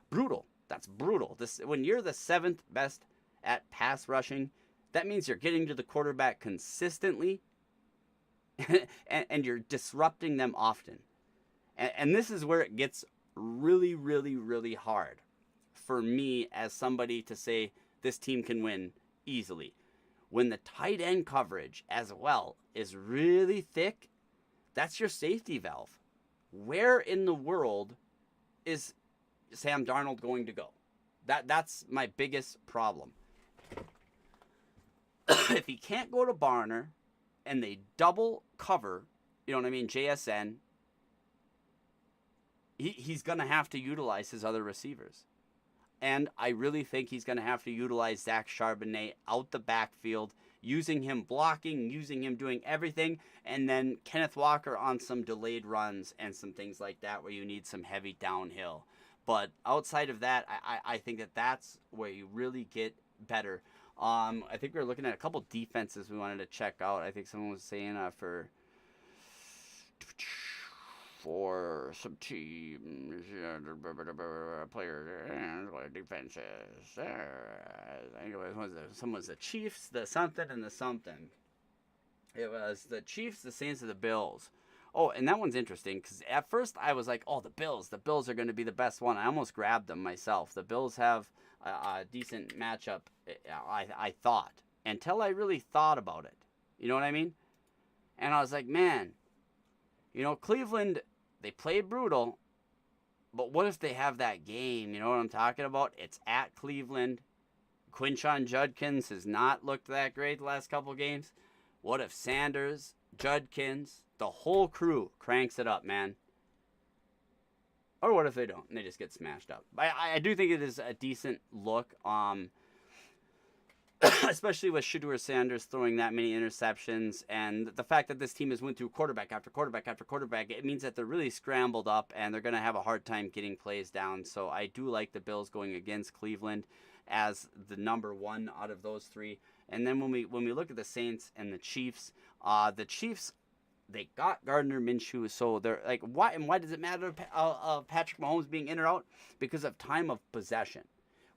brutal. That's brutal. When you're the 7th best at pass rushing, that means you're getting to the quarterback consistently, and you're disrupting them often. And this is where it gets really, really, really hard for me as somebody to say this team can win easily. When the tight end coverage as well is really thick, that's your safety valve. Where in the world is Sam Darnold going to go? That's my biggest problem. If he can't go to Barner and they double cover, you know what I mean, JSN, he's going to have to utilize his other receivers. And I really think he's going to have to utilize Zach Charbonnet out the backfield, using him blocking, using him doing everything, and then Kenneth Walker on some delayed runs and some things like that where you need some heavy downhill. But outside of that, I think that's where you really get better. I think we were looking at a couple defenses we wanted to check out. I think someone was saying for some teams, players, defenses. I think it was the Chiefs, the something, and the something. It was the Chiefs, the Saints, and the Bills. Oh, and that one's interesting because at first I was like, oh, the Bills are going to be the best one. I almost grabbed them myself. The Bills have a decent matchup, I thought, until I really thought about it. You know what I mean? And I was like, man, You know, Cleveland, they played brutal, but what if they have that game? You know what I'm talking about? It's at Cleveland. Quinshon Judkins has not looked that great the last couple games. What if Sanders, Judkins, the whole crew cranks it up, man? Or what if they don't and they just get smashed up? I do think it is a decent look, especially with Shedeur Sanders throwing that many interceptions, and the fact that this team has went through quarterback after quarterback after quarterback. It means that they're really scrambled up and they're going to have a hard time getting plays down. So I do like the Bills going against Cleveland as the number one out of those three. And then when we look at the Saints and the Chiefs, they got Gardner Minshew, so they're like, why does it matter Patrick Mahomes being in or out? Because of time of possession.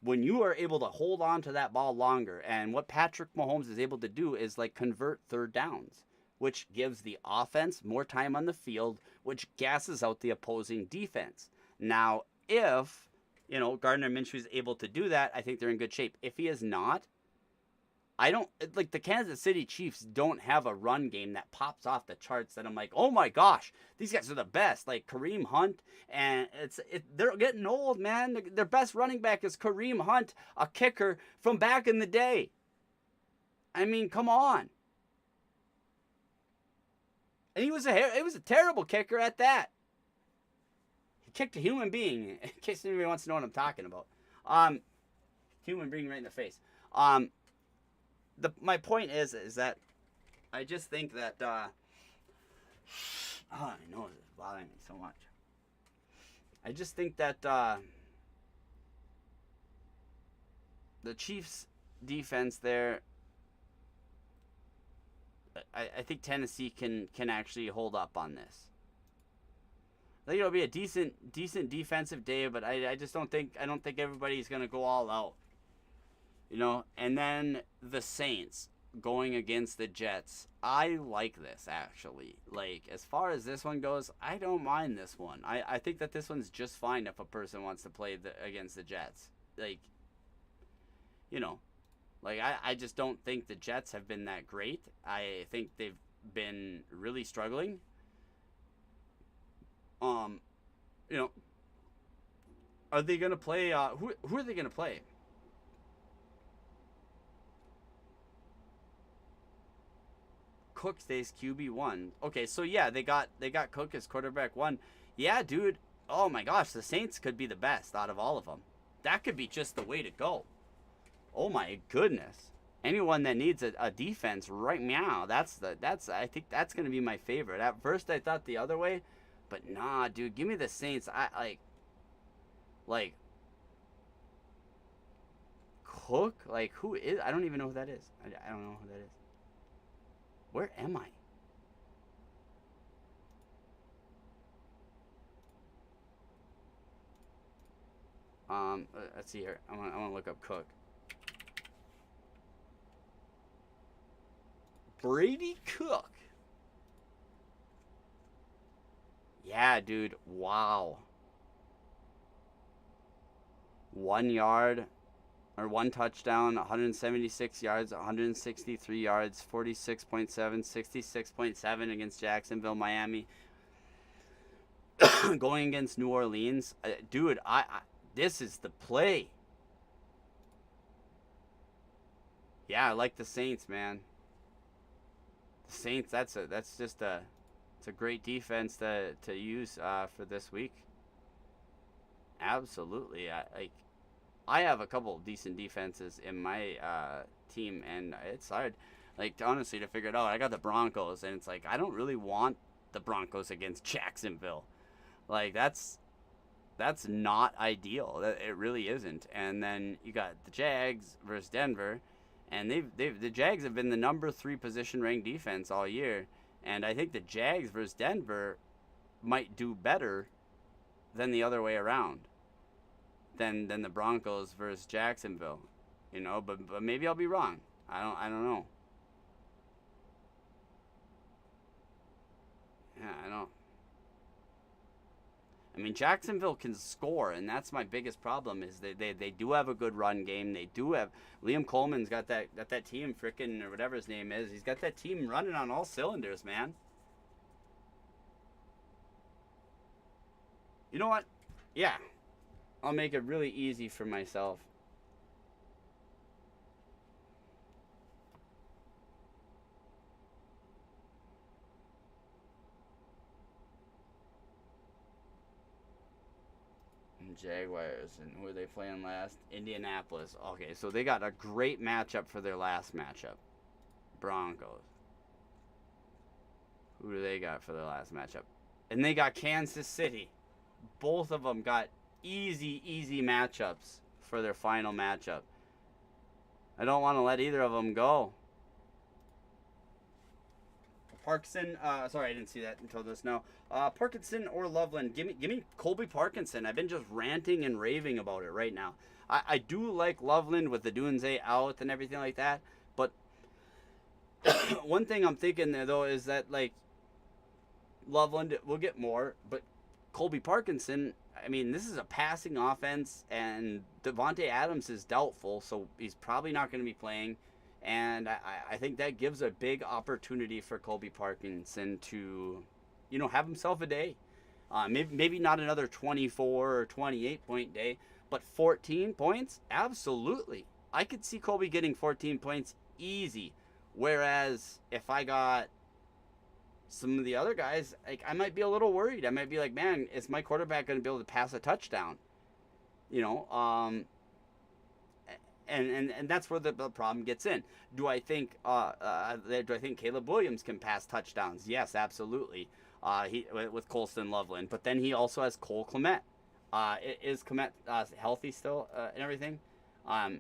When you are able to hold on to that ball longer, and what Patrick Mahomes is able to do is like convert third downs, which gives the offense more time on the field, which gasses out the opposing defense. Now, if, you know, Gardner Minshew is able to do that, I think they're in good shape. If he is not, I don't, like, the Kansas City Chiefs don't have a run game that pops off the charts that I'm like, oh my gosh, these guys are the best. Like Kareem Hunt, and they're getting old, man. Their best running back is Kareem Hunt, a kicker from back in the day. I mean, come on. And he was a terrible kicker at that. He kicked a human being, in case anybody wants to know what I'm talking about. Human being right in the face. My point is that I just think that I know this is bothering me so much. I just think that the Chiefs defense there, I think Tennessee can actually hold up on this. I think it'll be a decent defensive day, but I don't think everybody's gonna go all out. You know, and then the Saints going against the Jets. I like this, actually. Like, as far as this one goes, I don't mind this one. I think that this one's just fine if a person wants to play against the Jets. Like, you know, like, I just don't think the Jets have been that great. I think they've been really struggling. You know, are they going to play, who are they going to play? Cook stays QB1. Okay, so yeah, they got Cook as quarterback 1. Yeah, dude. Oh my gosh, the Saints could be the best out of all of them. That could be just the way to go. Oh my goodness. Anyone that needs a defense right now, I think that's gonna be my favorite. At first I thought the other way, but nah, dude, give me the Saints. I like Cook. Like, who is? I don't even know who that is. I don't know who that is. Where am I? Let's see here. I want to look up Cook. Brady Cook. Yeah, dude. Wow. 1 yard. Or 1 touchdown, 176 yards, 163 yards, 46.7, 66.7 against Jacksonville, Miami. Going against New Orleans. Dude, this is the play. Yeah, I like the Saints, man. The Saints, it's a great defense to use for this week. Absolutely. I have a couple of decent defenses in my team, and it's hard, like, honestly, to figure it out. I got the Broncos, and it's like, I don't really want the Broncos against Jacksonville. Like, that's not ideal. It really isn't. And then you got the Jags versus Denver, and the Jags have been the number 3 position ranked defense all year, and I think the Jags versus Denver might do better than the other way around. Than the Broncos versus Jacksonville, you know, but maybe I'll be wrong. I don't know. Yeah, I don't. I mean, Jacksonville can score, and that's my biggest problem. Is they do have a good run game. They do have Liam Coleman's got that team frickin', or whatever his name is. He's got that team running on all cylinders, man. You know what? Yeah, I'll make it really easy for myself. Jaguars, and who are they playing last? Indianapolis. Okay, so they got a great matchup for their last matchup. Broncos. Who do they got for their last matchup? And they got Kansas City. Both of them got easy matchups for their final matchup. I don't want to let either of them go. Parkinson, sorry, I didn't see that until just now. Parkinson or Loveland? Give me Colby Parkinson. I've been just ranting and raving about it right now. I do like Loveland with the Dunze out and everything like that, but one thing I'm thinking there though is that like Loveland will get more, but Colby Parkinson, I mean, this is a passing offense, and Devontae Adams is doubtful, so he's probably not going to be playing. And I think that gives a big opportunity for Colby Parkinson to, have himself a day. Maybe not another 24 or 28 point day, but 14 points? Absolutely. I could see Colby getting 14 points easy. Whereas if I got some of the other guys, like I might be a little worried. I might be like, man, is my quarterback going to be able to pass a touchdown? And that's where the problem gets in. Do I think Caleb Williams can pass touchdowns? Yes, absolutely. He with Colston Loveland, but then he also has Cole Clement. Is Clement healthy still and everything? I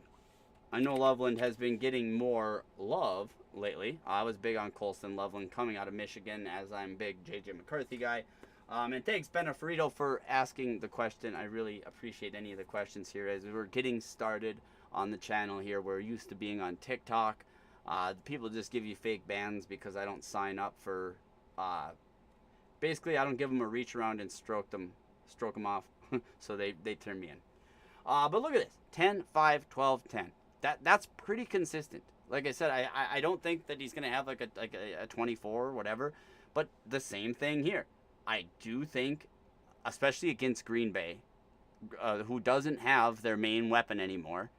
know Loveland has been getting more love lately. I was big on Colston Loveland coming out of Michigan, as I'm a big JJ McCarthy guy. And thanks, Beneferito, for asking the question. I really appreciate any of the questions here as we're getting started on the channel here. We're used to being on TikTok. People just give you fake bans because I don't sign up for. Basically, I don't give them a reach around and stroke them off, so they turn me in. But look at this: 10, 5, 12, 10. That's pretty consistent. Like I said, I don't think that he's gonna have like a 24 or whatever, but the same thing here. I do think, especially against Green Bay, who doesn't have their main weapon anymore,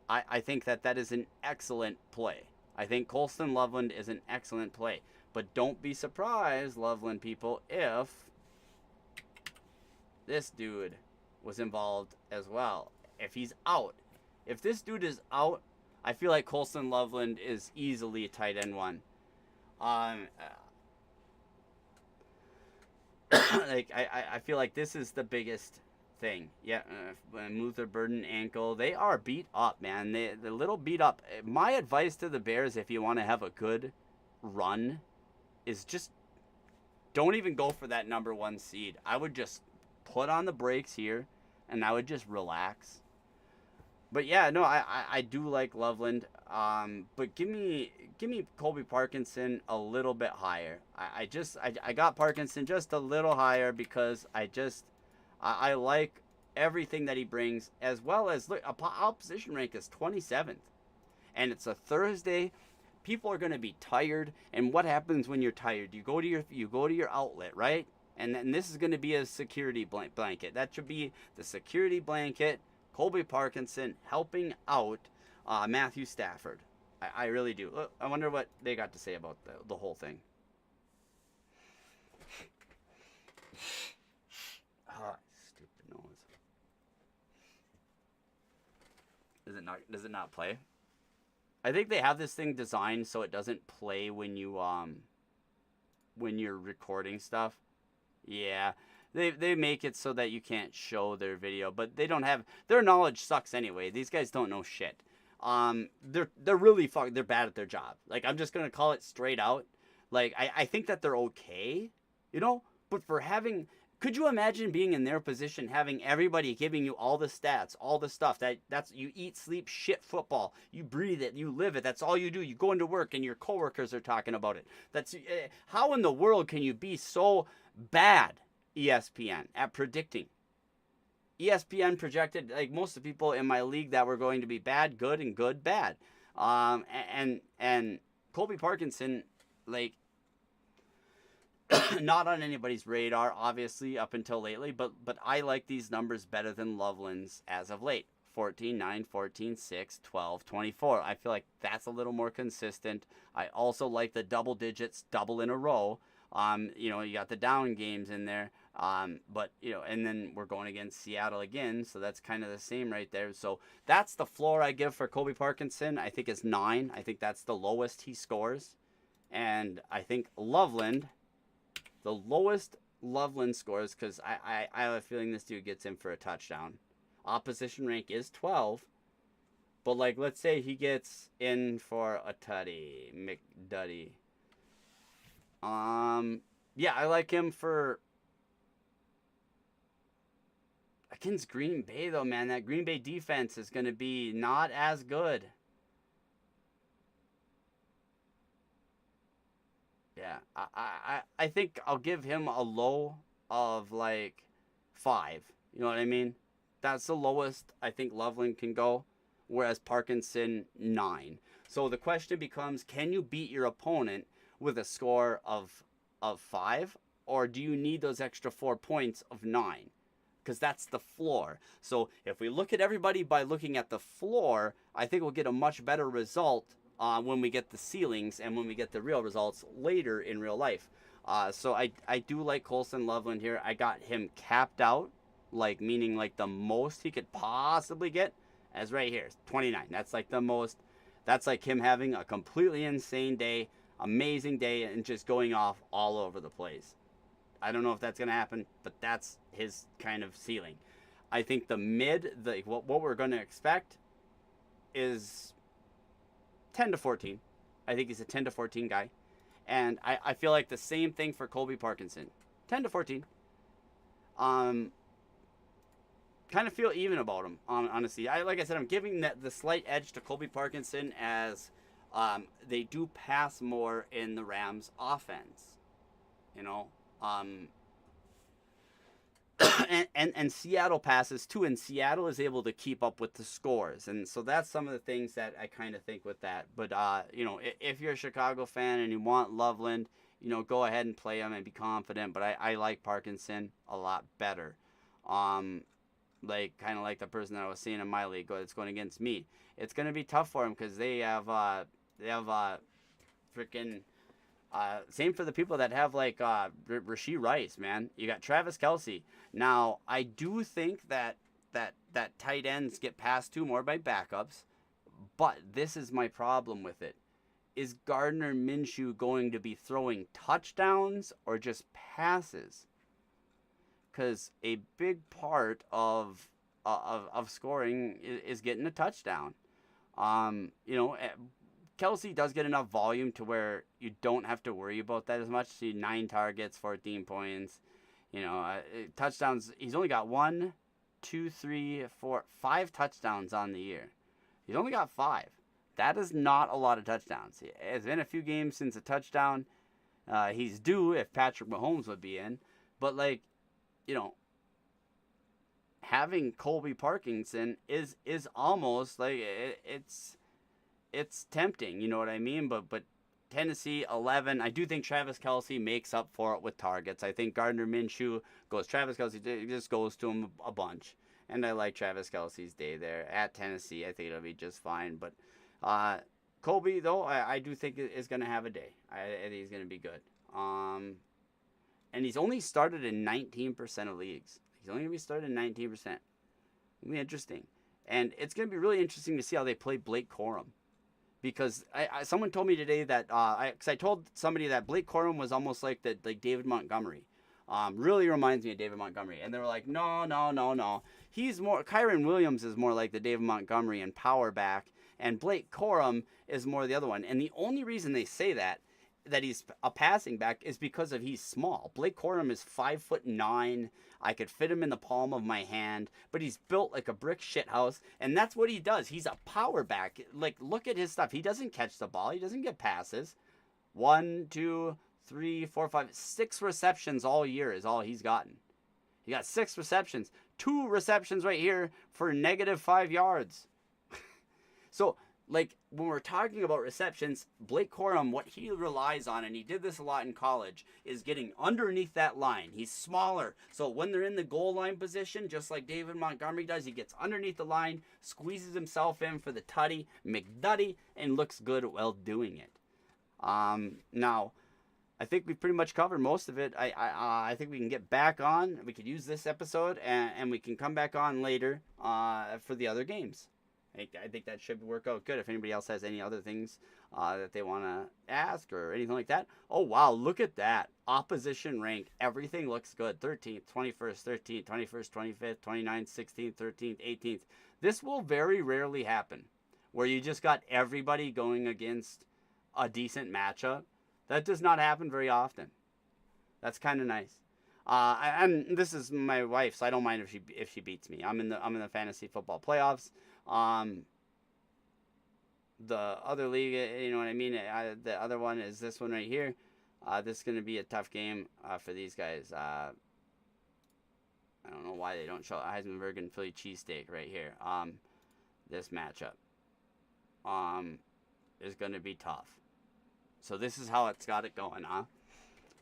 I think that is an excellent play. I think Colston Loveland is an excellent play. But don't be surprised, Loveland people, if this dude was involved as well. If he's out. If this dude is out, I feel like Colston Loveland is easily a tight end one. Like I feel like this is the biggest thing. Yeah, Luther Burden ankle. They are beat up, man. They're a little beat up. My advice to the Bears, if you want to have a good run, is just don't even go for that number 1 seed. I would just put on the brakes here, and I would just relax. But yeah, no, I do like Loveland. But give me Colby Parkinson a little bit higher. I got Parkinson just a little higher because I like everything that he brings, as well as look, opposition rank is 27th, and it's a Thursday. People are going to be tired, and what happens when you're tired? You go to your outlet, right? And then this is going to be a security blanket. That should be the security blanket. Colby Parkinson helping out Matthew Stafford. I really do. I wonder what they got to say about the whole thing. Stupid nose. Does it not play? I think they have this thing designed so it doesn't play when you're recording stuff. Yeah. They make it so that you can't show their video, but they don't have their knowledge sucks anyway. These guys don't know shit. They're really they're bad at their job. Like, I'm just gonna call it straight out. Like, I think that they're okay, but for having, could you imagine being in their position, having everybody giving you all the stats, all the stuff that's you eat, sleep, shit football, you breathe it, you live it, that's all you do. You go into work and your coworkers are talking about it. That's how in the world can you be so bad, ESPN, at predicting? ESPN projected, like, most of the people in my league that were going to be bad, good, and good, bad. And Colby Parkinson, like, Not on anybody's radar, obviously, up until lately, but I like these numbers better than Loveland's as of late. 14, 9, 14, 6, 12, 24. I feel like that's a little more consistent. I also like the double digits, double in a row. You got the down games in there. But and then we're going against Seattle again, so that's kind of the same right there. So that's the floor I give for Colby Parkinson. I think it's 9. I think that's the lowest he scores. And I think Loveland, the lowest Loveland scores, because I have a feeling this dude gets in for a touchdown. Opposition rank is 12. But, like, let's say he gets in for a tutty, McDuddy. Yeah, I like him for... Against Green Bay, though, man. That Green Bay defense is going to be not as good. Yeah, I think I'll give him a low of like 5. You know what I mean? That's the lowest I think Loveland can go, whereas Parkinson 9. So the question becomes, can you beat your opponent with a score of 5, or do you need those extra 4 points of 9? Because that's the floor. So if we look at everybody by looking at the floor, I think we'll get a much better result when we get the ceilings and when we get the real results later in real life. So I do like Colson Loveland here. I got him capped out, like meaning like the most he could possibly get as right here, 29. That's like the most. That's like him having a completely insane day, amazing day, and just going off all over the place. I don't know if that's going to happen, but that's his kind of ceiling. I think the mid, what we're going to expect is 10 to 14. I think he's a 10 to 14 guy. And I feel like the same thing for Colby Parkinson. 10 to 14. Kind of feel even about him, honestly. Like I said, I'm giving the slight edge to Colby Parkinson as they do pass more in the Rams offense. And Seattle passes too, and Seattle is able to keep up with the scores, and so that's some of the things that I kind of think with that. But if you're a Chicago fan and you want Loveland, go ahead and play him and be confident. But I like Parkinson a lot better. Like kind of like the person that I was seeing in my league that's going against me. It's going to be tough for him because they have freaking. Same for the people that have like Rashee Rice, man. You got Travis Kelce. Now, I do think that tight ends get passed to more by backups, but this is my problem with it. Is Gardner Minshew going to be throwing touchdowns or just passes? Because a big part of scoring is getting a touchdown. Kelce does get enough volume to where you don't have to worry about that as much. See, 9 targets, 14 points. Touchdowns. He's only got 1, 2, 3, 4, 5 touchdowns on the year. He's only got 5. That is not a lot of touchdowns. It's been a few games since a touchdown. He's due if Patrick Mahomes would be in. But, having Colby Parkinson is almost like it's tempting, you know what I mean? But Tennessee 11. I do think Travis Kelce makes up for it with targets. I think Gardner Minshew Travis Kelce just goes to him a bunch, and I like Travis Kelce's day there at Tennessee. I think it'll be just fine. But Colby though, I do think is going to have a day. I think he's going to be good. And he's only started in 19% of leagues. He's only going to be started in 19%. It'll be interesting, and it's going to be really interesting to see how they play Blake Corum. Because someone told me today that because I told somebody that Blake Corum was almost like David Montgomery, really reminds me of David Montgomery, and they were like, no, he's more. Kyron Williams is more like the David Montgomery and power back, and Blake Corum is more the other one. And the only reason they say that he's a passing back is because he's small. Blake Corum is 5'9". I could fit him in the palm of my hand, but he's built like a brick shithouse, and that's what he does. He's a power back. Like, look at his stuff. He doesn't catch the ball. He doesn't get passes. 1, 2, 3, 4, 5, 6 receptions all year is all he's gotten. He got 6 receptions. 2 receptions right here for -5 yards. So like when we're talking about receptions, Blake Corum, what he relies on, and he did this a lot in college, is getting underneath that line. He's smaller, so when they're in the goal line position, just like David Montgomery does, he gets underneath the line, squeezes himself in for the tutty, McDuddy, and looks good while doing it. Now, I think we've pretty much covered most of it. I think we can get back on. We could use this episode, and we can come back on later for the other games. I think that should work out good. If anybody else has any other things that they want to ask or anything like that. Oh, wow. Look at that. Opposition rank. Everything looks good. 13th, 21st, 13th, 21st, 25th, 29th, 16th, 13th, 18th. This will very rarely happen where you just got everybody going against a decent matchup. That does not happen very often. That's kind of nice. And this is my wife, so I don't mind if she beats me. I'm in the fantasy football playoffs. The other league, you know what I mean? The other one is this one right here. This is going to be a tough game for these guys. I don't know why they don't show Heisenberg and Philly cheesesteak right here. This matchup is going to be tough. So this is how it's got it going, huh?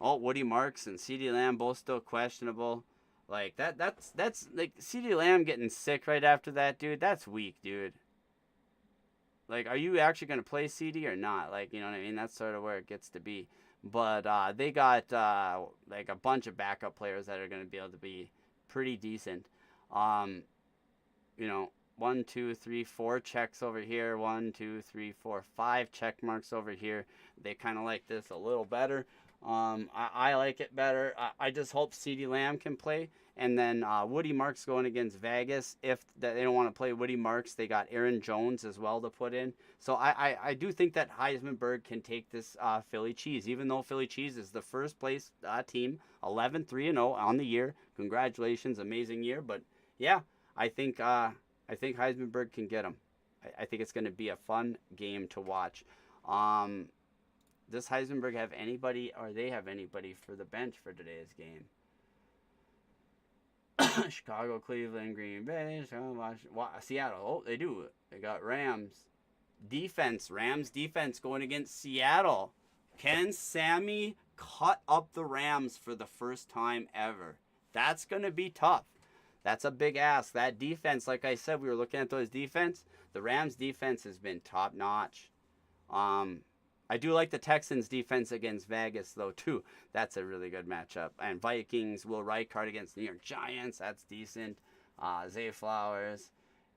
Oh, Woody Marks and CeeDee Lamb both still questionable. Like that's like CeeDee Lamb getting sick right after that, dude. That's weak, dude. Like, are you actually gonna play CD or not? Like, you know what I mean? That's sort of where it gets to be. But they got like a bunch of backup players that are gonna be able to be pretty decent. You know, 1, 2, 3, 4 checks over here. 1, 2, 3, 4, 5 check marks over here. They kind of like this a little better. I like it better. I just hope CeeDee Lamb can play. And then Woody Marks going against Vegas. If they don't want to play Woody Marks, they got Aaron Jones as well to put in. So I do think that Heisenberg can take this Philly Cheese, even though Philly Cheese is the first place team, 11-3-0 on the year. Congratulations, amazing year. But yeah, I think Heisenberg can get him. I think it's going to be a fun game to watch. Does Heisenberg have anybody, or they have anybody for the bench for today's game? Chicago, Cleveland, Green Bay, Seattle. Oh, they do. They got Rams. Rams defense going against Seattle. Can Sammy cut up the Rams for the first time ever? That's going to be tough. That's a big ask. That defense, like I said, we were looking at those defense. The Rams defense has been top notch. I do like the Texans defense against Vegas, though, too. That's a really good matchup. And Vikings, Will Reichard against New York Giants. That's decent. Zay Flowers,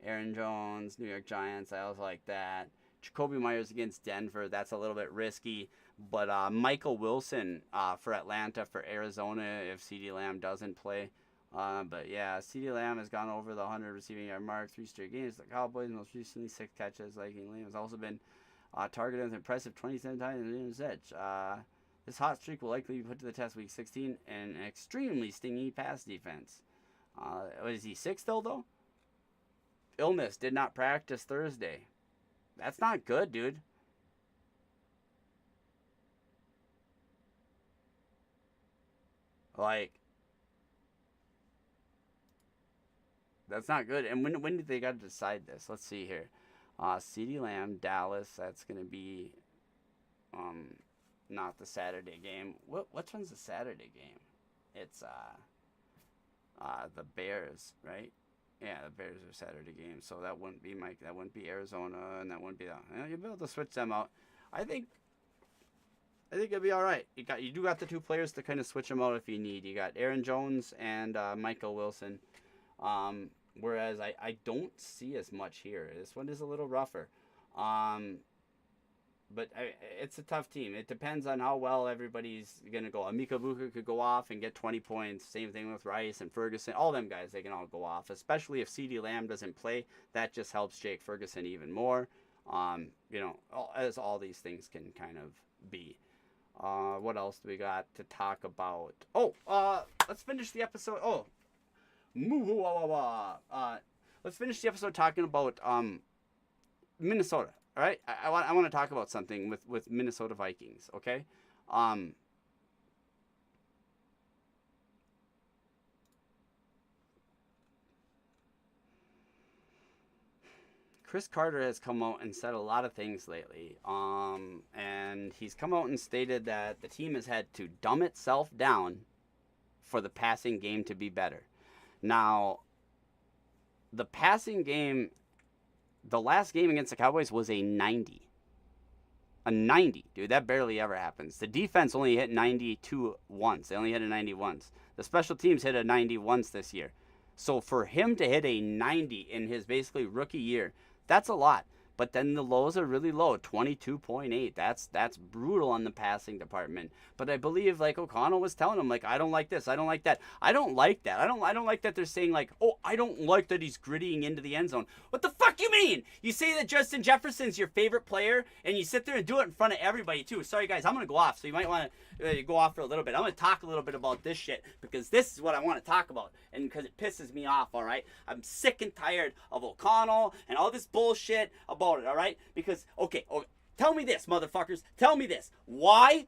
Aaron Jones, New York Giants. I also like that. Jacoby Myers against Denver. That's a little bit risky. But Michael Wilson for Atlanta, for Arizona, if CeeDee Lamb doesn't play. But yeah, CeeDee Lamb has gone over the 100 receiving yard mark 3 straight games. The Cowboys, most recently 6 catches. Like Lamb has also been targeted an impressive 27 times in his edge. This hot streak will likely be put to the test week 16 and an extremely stingy pass defense. Is he sick still, though? Illness, did not practice Thursday. That's not good, dude. Like, that's not good. And when did they got to decide this? Let's see here. CeeDee Lamb, Dallas. That's going to be not the Saturday game. Which one's the Saturday game? It's the Bears, right? Yeah, the Bears are Saturday game. So that wouldn't be that wouldn't be Arizona, and that wouldn't be that. You know, you'll be able to switch them out. I think it'll be all right. You do got the 2 players to kind of switch them out if you need. You got Aaron Jones and Michael Wilson. Whereas I don't see as much here. This one is a little rougher. But it's a tough team. It depends on how well everybody's going to go. Amika Buka could go off and get 20 points. Same thing with Rice and Ferguson. All them guys, they can all go off. Especially if CeeDee Lamb doesn't play. That just helps Jake Ferguson even more. You know, as all these things can kind of be. What else do we got to talk about? Oh, let's finish the episode. Oh. Let's finish the episode talking about Minnesota. All right, I want to talk about something with Minnesota Vikings. Okay, Chris Carter has come out and said a lot of things lately. And he's come out and stated that the team has had to dumb itself down for the passing game to be better. Now, the passing game, the last game against the Cowboys was a 90. A 90, dude. That barely ever happens. The defense only hit 92 once. They only hit a 90 once. The special teams hit a 90 once this year. So for him to hit a 90 in his basically rookie year, that's a lot. But then the lows are really low, 22.8. That's brutal on the passing department. But I believe, like O'Connell was telling him, like, I don't like this, I don't like that. I don't like that. I don't like that they're saying, like, oh, I don't like that he's grittying into the end zone. What the fuck you mean? You say that Justin Jefferson's your favorite player, and you sit there and do it in front of everybody too. Sorry guys, I'm gonna go off, so you might want to go off for a little bit. I'm gonna talk a little bit about this shit because this is what I want to talk about, and because it pisses me off. All right, I'm sick and tired of O'Connell and all this bullshit about it. All right, because okay, tell me this, motherfuckers. Tell me this. Why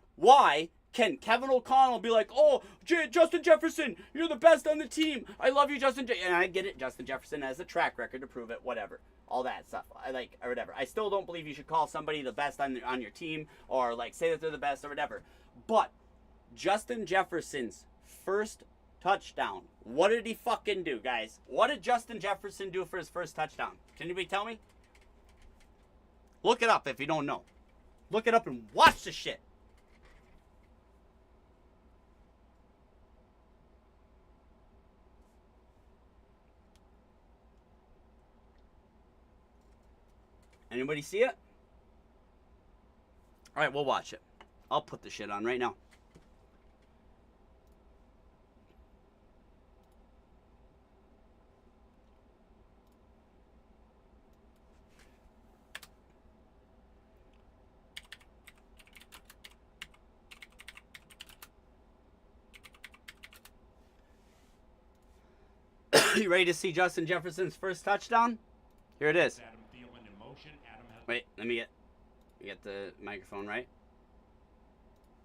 can Kevin O'Connell be like, oh, Justin Jefferson, you're the best on the team. I love you, Justin. And I get it. Justin Jefferson has a track record to prove it. Whatever. All that stuff. Or whatever. I still don't believe you should call somebody the best on your team or like say that they're the best or whatever. But Justin Jefferson's first touchdown. What did he fucking do, guys? What did Justin Jefferson do for his first touchdown? Can anybody tell me? Look it up if you don't know. Look it up and watch the shit. Anybody see it? All right, we'll watch it. I'll put the shit on right now. You ready to see Justin Jefferson's first touchdown? Here it is. Wait, let me get the microphone right.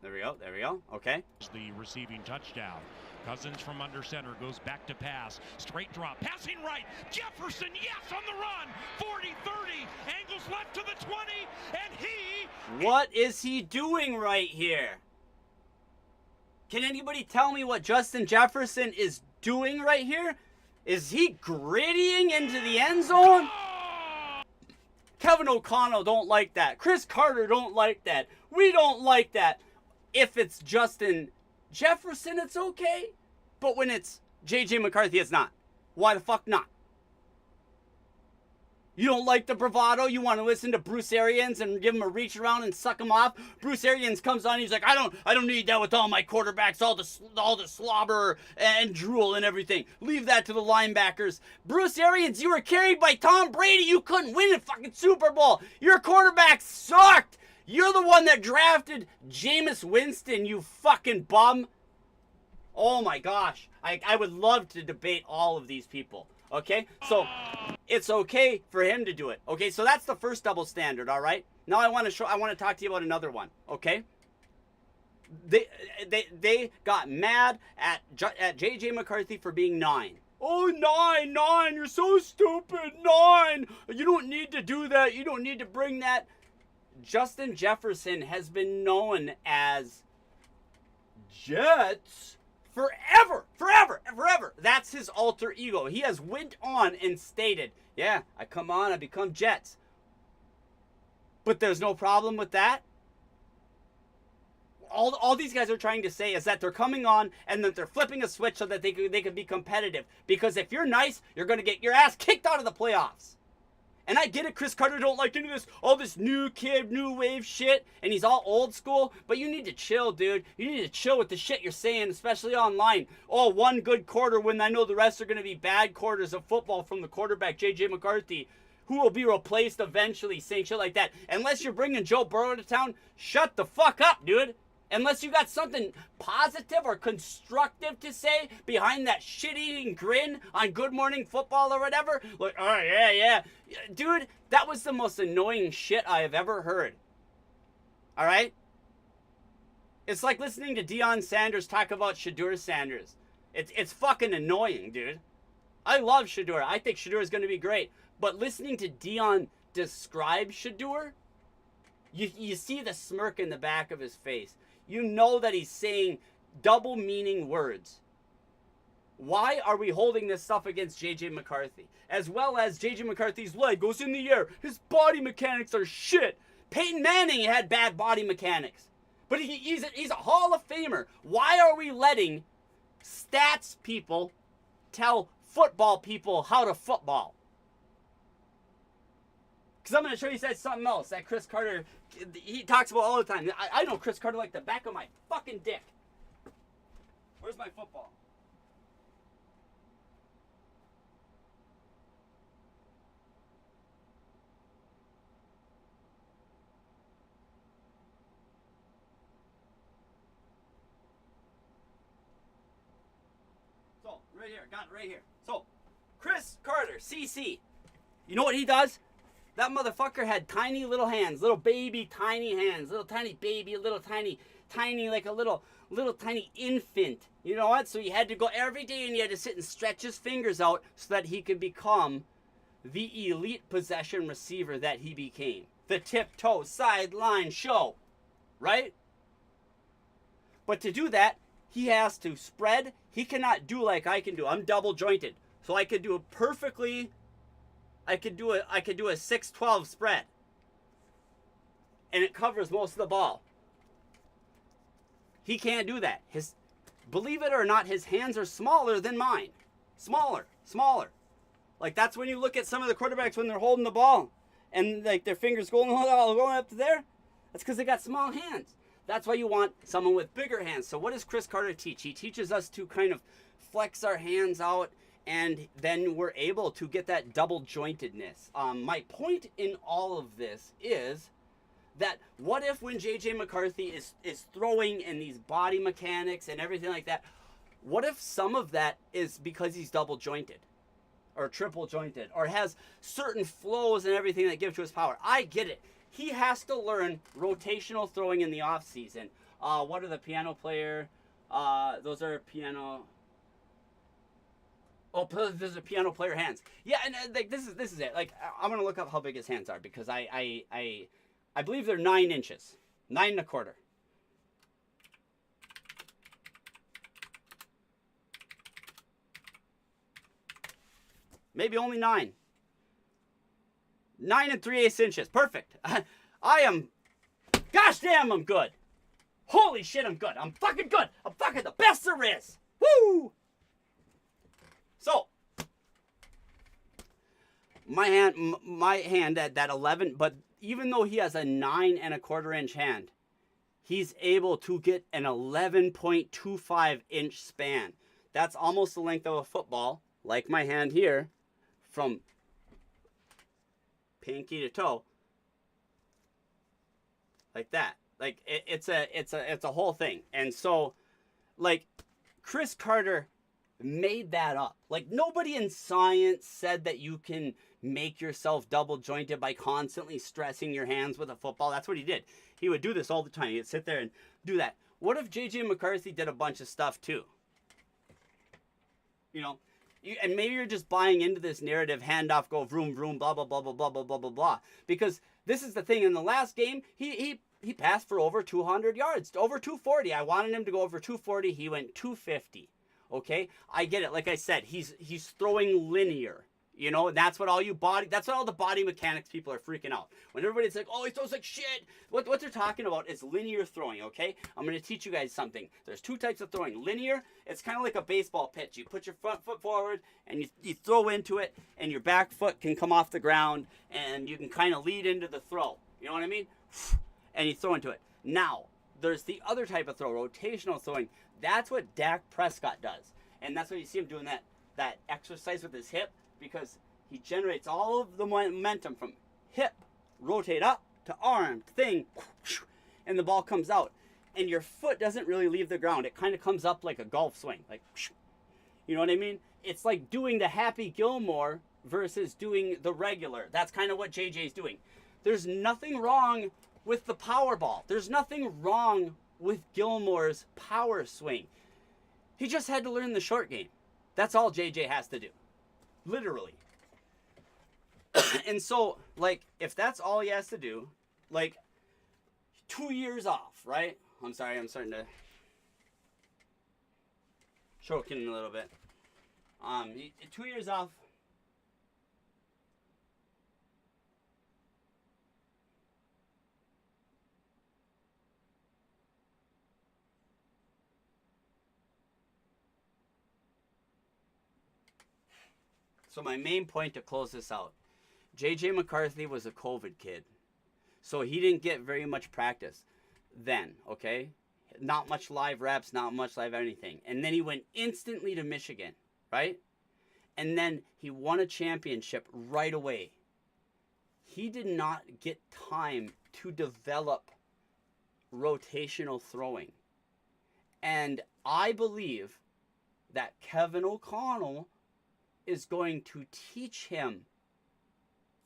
There we go. Okay. The receiving touchdown. Cousins from under center goes back to pass. Straight drop. Passing right. Jefferson, yes, on the run. 40, 30. Angles left to the 20. And he... What is he doing right here? Can anybody tell me what Justin Jefferson is doing right here? Is he grittying into the end zone? Kevin O'Connell don't like that. Chris Carter don't like that. We don't like that. If it's Justin Jefferson, it's okay. But when it's J.J. McCarthy, it's not. Why the fuck not? You don't like the bravado? You want to listen to Bruce Arians and give him a reach around and suck him off? Bruce Arians comes on, he's like, I don't need that with all my quarterbacks, all the slobber and drool and everything. Leave that to the linebackers. Bruce Arians, you were carried by Tom Brady. You couldn't win a fucking Super Bowl. Your quarterback sucked. You're the one that drafted Jameis Winston, you fucking bum. Oh my gosh. I would love to debate all of these people. Okay, so it's okay for him to do it. Okay, so that's the first double standard. All right. Now I want to talk to you about another one. Okay. They got mad at J.J. McCarthy for being 9. Oh, 9, you're so stupid. 9. You don't need to do that. You don't need to bring that. Justin Jefferson has been known as Jets forever. That's his alter ego. He has went on and stated, yeah, I come on, I become Jets. But there's no problem with that. All these guys are trying to say is that they're coming on and that they're flipping a switch so that they could be competitive. Because if you're nice, you're going to get your ass kicked out of the playoffs. And I get it, Chris Carter don't like any of this, all this new kid, new wave shit, and he's all old school, but you need to chill, dude. You need to chill with the shit you're saying, especially online. Oh, one good quarter when I know the rest are going to be bad quarters of football from the quarterback, J.J. McCarthy, who will be replaced eventually, saying shit like that. Unless you're bringing Joe Burrow to town, shut the fuck up, dude. Unless you got something positive or constructive to say behind that shit-eating grin on Good Morning Football or whatever. Like, oh, yeah. Dude, that was the most annoying shit I have ever heard. All right? It's like listening to Deion Sanders talk about Shedeur Sanders. It's fucking annoying, dude. I love Shedeur. I think Shedeur is going to be great. But listening to Dion describe Shedeur, you see the smirk in the back of his face. You know that he's saying double meaning words. Why are we holding this stuff against J.J. McCarthy? As well as J.J. McCarthy's leg goes in the air. His body mechanics are shit. Peyton Manning had bad body mechanics. But he's a Hall of Famer. Why are we letting stats people tell football people how to football? Because I'm going to show you something else that Chris Carter, he talks about all the time. I know Chris Carter like the back of my fucking dick. Where's my football? So, right here. Got it right here. So, Chris Carter, CC. You know what he does? That motherfucker had tiny little hands, little baby tiny hands, little tiny baby, little tiny, like a little tiny infant. You know what? So he had to go every day and he had to sit and stretch his fingers out so that he could become the elite possession receiver that he became. The tiptoe sideline show, right? But to do that, he has to spread. He cannot do like I can do. I'm double jointed. So I could do it perfectly. I could do a 6-12 spread. And it covers most of the ball. He can't do that. Believe it or not, his hands are smaller than mine. Smaller. Like that's when you look at some of the quarterbacks when they're holding the ball and like their fingers going up to there. That's because they got small hands. That's why you want someone with bigger hands. So what does Chris Carter teach? He teaches us to kind of flex our hands out, and then we're able to get that double jointedness. My point in all of this is that what if when J.J. McCarthy is throwing in these body mechanics and everything like that, what if some of that is because he's double jointed or triple jointed or has certain flows and everything that give to his power? I get it. He has to learn rotational throwing in the off season. What are the piano player? Those are piano. Oh, there's a piano player hands. Yeah, and like this is it. Like I'm gonna look up how big his hands are because I believe they're 9 inches, 9 1/4. Maybe only 9. 9 3/8 inches. Perfect. Gosh damn, I'm good. Holy shit, I'm good. I'm fucking good. I'm fucking the best there is. Woo! So, my hand at that 11, but even though he has a 9 1/4 inch hand, he's able to get an 11.25 inch span. That's almost the length of a football, like my hand here, from pinky to toe, like that. Like it's a whole thing. And so, like, Chris Carter made that up. Like, nobody in science said that you can make yourself double jointed by constantly stressing your hands with a football. That's what he did. He would do this all the time. He'd sit there and do that. What if J.J. McCarthy did a bunch of stuff too? You know, and maybe you're just buying into this narrative, handoff, go vroom, vroom, blah, blah, blah, blah, blah, blah, blah, blah, blah. Because this is the thing. In the last game, he passed for over 200 yards, over 240. I wanted him to go over 240. He went 250. Okay, I get it. Like I said, he's throwing linear. You know, and that's what all the body mechanics people are freaking out. When everybody's like, oh, he throws like shit. What they're talking about is linear throwing, okay? I'm going to teach you guys something. There's 2 types of throwing. Linear, it's kind of like a baseball pitch. You put your front foot forward and you throw into it, and your back foot can come off the ground and you can kind of lead into the throw. You know what I mean? And you throw into it. Now, there's the other type of throw, rotational throwing. That's what Dak Prescott does. And that's what you see him doing that exercise with his hip, because he generates all of the momentum from hip, rotate up, to arm, to thing, and the ball comes out. And your foot doesn't really leave the ground. It kind of comes up like a golf swing. Like, you know what I mean? It's like doing the Happy Gilmore versus doing the regular. That's kind of what JJ's doing. There's nothing wrong with the power ball. There's nothing wrong with Gilmore's power swing. He just had to learn the short game. That's all JJ has to do. Literally. And so, like, if that's all he has to do, like, 2 years off, right? I'm sorry, I'm starting to choking a little bit. 2 years off. So my main point to close this out, J.J. McCarthy was a COVID kid. So he didn't get very much practice then, okay? Not much live reps, not much live anything. And then he went instantly to Michigan, right? And then he won a championship right away. He did not get time to develop rotational throwing. And I believe that Kevin O'Connell is going to teach him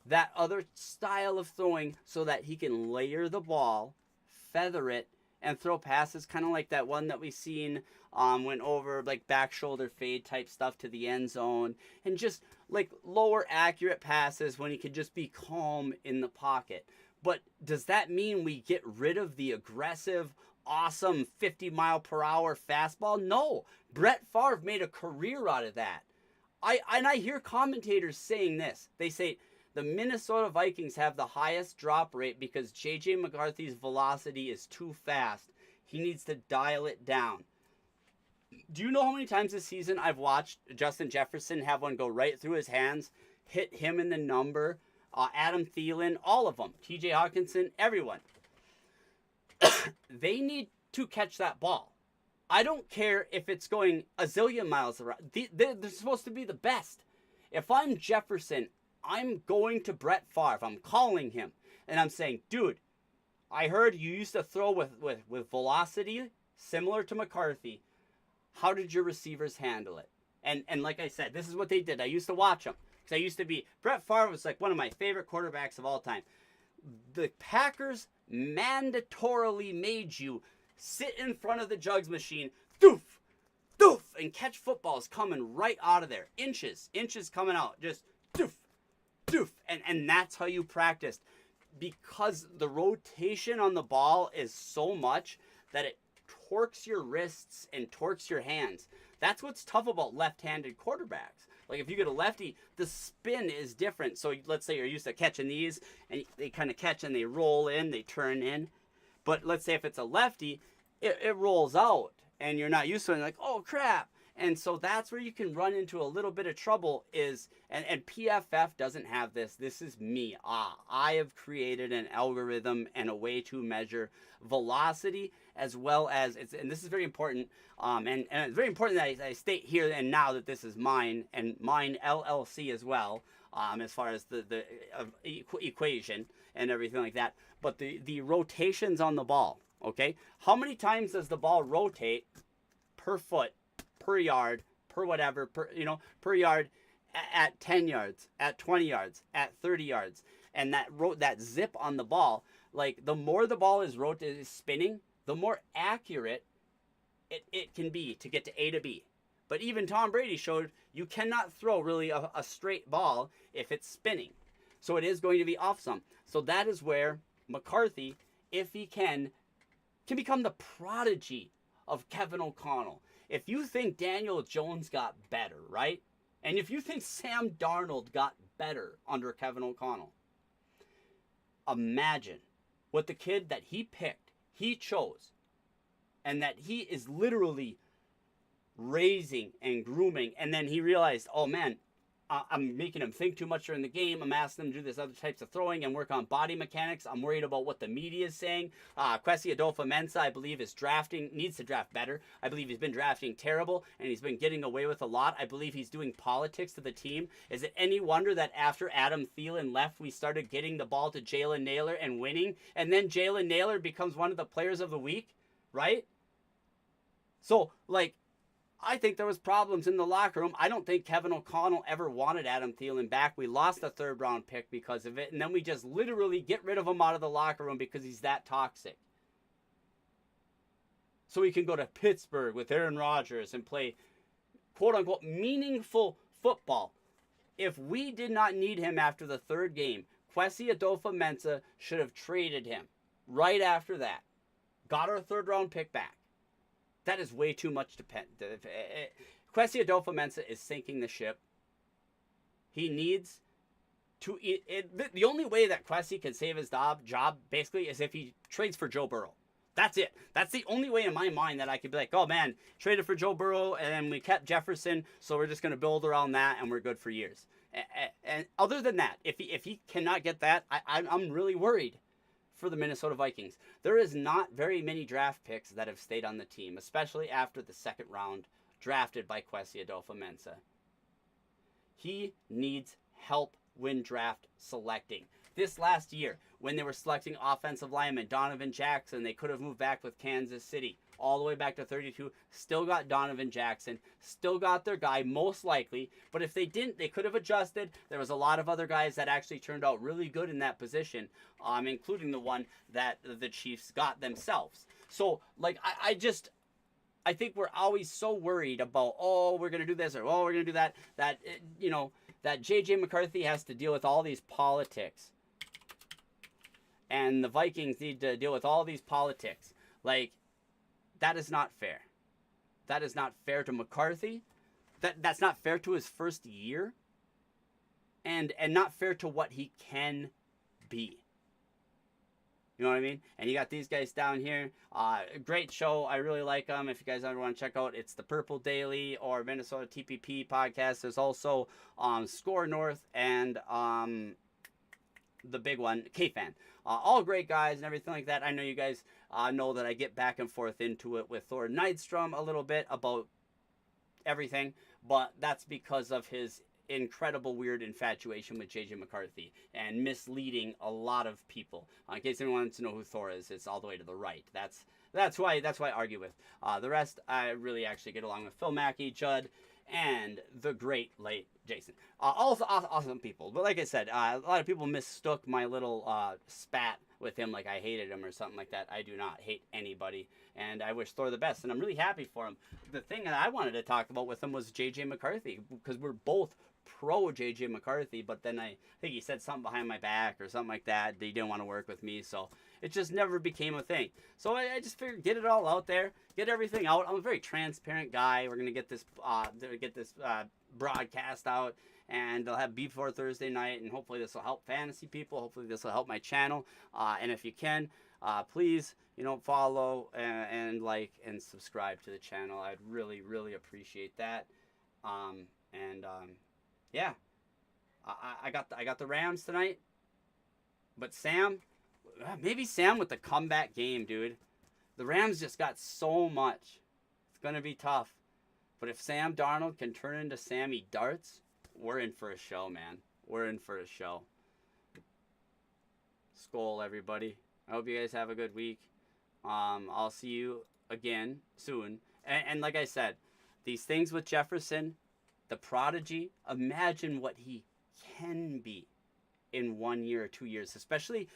that other style of throwing so that he can layer the ball, feather it, and throw passes kind of like that one that we seen went over like back shoulder fade type stuff to the end zone, and just like lower accurate passes when he could just be calm in the pocket. But does that mean we get rid of the aggressive, awesome 50-mile-per-hour fastball? No. Brett Favre made a career out of that. I hear commentators saying this. They say the Minnesota Vikings have the highest drop rate because J.J. McCarthy's velocity is too fast. He needs to dial it down. Do you know how many times this season I've watched Justin Jefferson have one go right through his hands, hit him in the number, Adam Thielen, all of them, T.J. Hawkinson, everyone. They need to catch that ball. I don't care if it's going a zillion miles around. They're supposed to be the best. If I'm Jefferson, I'm going to Brett Favre. I'm calling him. And I'm saying, dude, I heard you used to throw with velocity similar to McCarthy. How did your receivers handle it? And like I said, this is what they did. I used to watch them. Because I used to be, Brett Favre was like one of my favorite quarterbacks of all time. The Packers mandatorily made you sit in front of the jugs machine, doof, doof, and catch footballs coming right out of there. Inches coming out. Just doof, doof. And that's how you practiced. Because the rotation on the ball is so much that it torques your wrists and torques your hands. That's what's tough about left-handed quarterbacks. Like if you get a lefty, the spin is different. So let's say you're used to catching these, and they kind of catch and they roll in, they turn in. But let's say if it's a lefty, it rolls out, and you're not used to it. And like, oh crap! And so that's where you can run into a little bit of trouble. And PFF doesn't have this. This is me. I have created an algorithm and a way to measure velocity as well as and this is very important. And it's very important that I state here and now that this is mine and mine LLC as well. As far as the equation and everything like that. But the rotations on the ball, okay? How many times does the ball rotate per foot, per yard, per whatever, per yard at 10 yards, at 20 yards, at 30 yards? And that zip on the ball, like the more the ball is spinning, the more accurate it can be to get to A to B. But even Tom Brady showed you cannot throw really a straight ball if it's spinning. So it is going to be off some. So that is where McCarthy, if he can become the prodigy of Kevin O'Connell. If you think Daniel Jones got better, right? And if you think Sam Darnold got better under Kevin O'Connell, imagine what the kid that he picked, he chose, and that he is literally raising and grooming, and then he realized, oh man, I'm making him think too much during the game. I'm asking him to do this other types of throwing and work on body mechanics. I'm worried about what the media is saying. Kwesi Adolfo-Mensah, I believe, needs to draft better. I believe he's been drafting terrible, and he's been getting away with a lot. I believe he's doing politics to the team. Is it any wonder that after Adam Thielen left, we started getting the ball to Jalen Nailor and winning, and then Jalen Nailor becomes one of the players of the week, right? So, like, I think there was problems in the locker room. I don't think Kevin O'Connell ever wanted Adam Thielen back. We lost a third-round pick because of it, and then we just literally get rid of him out of the locker room because he's that toxic. So he can go to Pittsburgh with Aaron Rodgers and play, quote-unquote, meaningful football. If we did not need him after the third game, Kwesi Adolfo-Mensah should have traded him right after that. Got our third-round pick back. That is way too much to pen. Kwesi Adolfo-Mensah is sinking the ship. He needs to... the only way that Kwesi can save his job, basically, is if he trades for Joe Burrow. That's it. That's the only way in my mind that I could be like, oh man, traded for Joe Burrow and then we kept Jefferson, so we're just going to build around that and we're good for years. And other than that, if he cannot get that, I'm really worried for the Minnesota Vikings. There is not very many draft picks that have stayed on the team, especially after the second round drafted by Kwesi Adolfo-Mensah. He needs help when draft selecting. This last year, when they were selecting offensive linemen, Donovan Jackson, they could have moved back with Kansas City all the way back to 32, still got Donovan Jackson, still got their guy, most likely. But if they didn't, they could have adjusted. There was a lot of other guys that actually turned out really good in that position, including the one that the Chiefs got themselves. So, like, I think we're always so worried about, oh, we're going to do this or, oh, we're going to do that, that J.J. McCarthy has to deal with all these politics. And the Vikings need to deal with all these politics. Like, that is not fair. That is not fair to McCarthy. That's not fair to his first year. And not fair to what he can be. You know what I mean? And you got these guys down here. Great show. I really like them. If you guys ever want to check out, it's the Purple Daily or Minnesota TPP podcast. There's also Score North and the big one, K-Fan. All great guys and everything like that. I know you guys know that I get back and forth into it with Thor Nydstrom a little bit about everything, but that's because of his incredible weird infatuation with JJ McCarthy and misleading a lot of people. In case anyone wants to know who Thor is, it's all the way to the right. That's who I argue with. The rest I really actually get along with. Phil Mackey, Judd, and the great late Jason. Also awesome people. But like I said, a lot of people mistook my little spat with him like I hated him or something like that. I do not hate anybody, and I wish Thor the best, and I'm really happy for him. The thing that I wanted to talk about with him was J.J. McCarthy, because we're both pro J.J. McCarthy, but then I think he said something behind my back or something like that. He didn't want to work with me, so it just never became a thing. So I just figured, get it all out there, get everything out. I'm a very transparent guy. We're gonna get this broadcast out, and they'll have before Thursday night, and hopefully this will help fantasy people. Hopefully this will help my channel. And if you can, please, follow and like and subscribe to the channel. I'd really, really appreciate that. Yeah, I got the Rams tonight, but maybe Sam with the comeback game, dude. The Rams just got so much. It's gonna be tough, but if Sam Darnold can turn into Sammy Darts, we're in for a show, man. We're in for a show. Skol, everybody. I hope you guys have a good week. I'll see you again soon. And like I said, these things with Jefferson, the prodigy, imagine what he can be in 1 year or 2 years, especially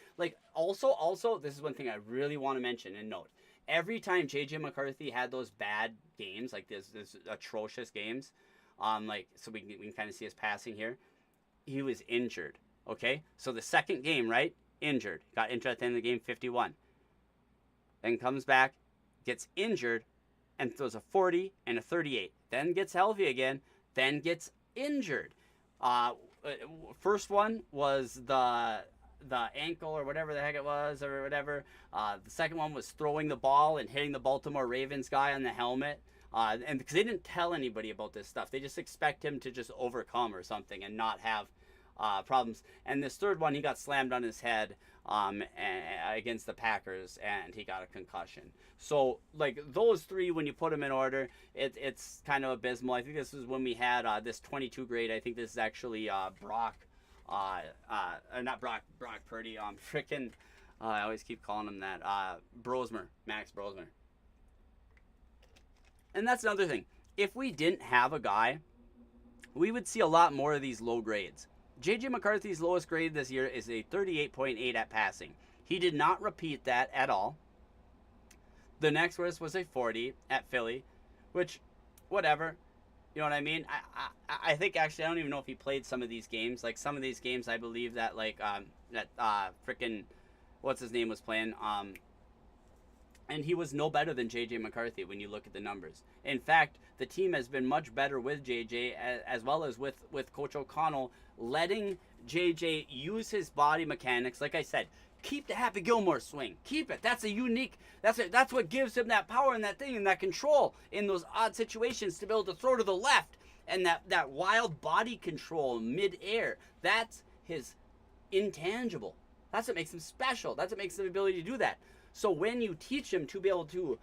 also this is one thing I really want to mention and note. Every time JJ McCarthy had those bad games, like this atrocious games, so we can kind of see his passing here, he was injured. Okay, so the second game, right, got injured at the end of the game, 51, then comes back, gets injured, and throws a 40 and a 38, then gets healthy again, then gets injured. First one was the ankle or whatever the heck it was or whatever. The second one was throwing the ball and hitting the Baltimore Ravens guy on the helmet. And because they didn't tell anybody about this stuff, they just expect him to just overcome or something and not have problems. And this third one, he got slammed on his head against the Packers, and he got a concussion. So, like, those three, when you put them in order, it's kind of abysmal. I think this is when we had this 22 grade. I think this is actually Brock Purdy. I always keep calling him that. Max Brosmer. And that's another thing. If we didn't have a guy, we would see a lot more of these low grades. J.J. McCarthy's lowest grade this year is a 38.8 at passing. He did not repeat that at all. The next worst was a 40 at Philly, which, whatever. You know what I mean? I think actually I don't even know if he played some of these games. Like some of these games, I believe that frickin' what's his name was playing. And he was no better than J.J. McCarthy when you look at the numbers. In fact, the team has been much better with J.J. as well as with Coach O'Connell, letting J.J. use his body mechanics. Like I said, keep the Happy Gilmore swing. Keep it. That's a unique. That's what gives him that power and that thing and that control in those odd situations to be able to throw to the left and that wild body control mid-air. That's his intangible. That's what makes him special. That's what makes him ability to do that. So when you teach him to be able to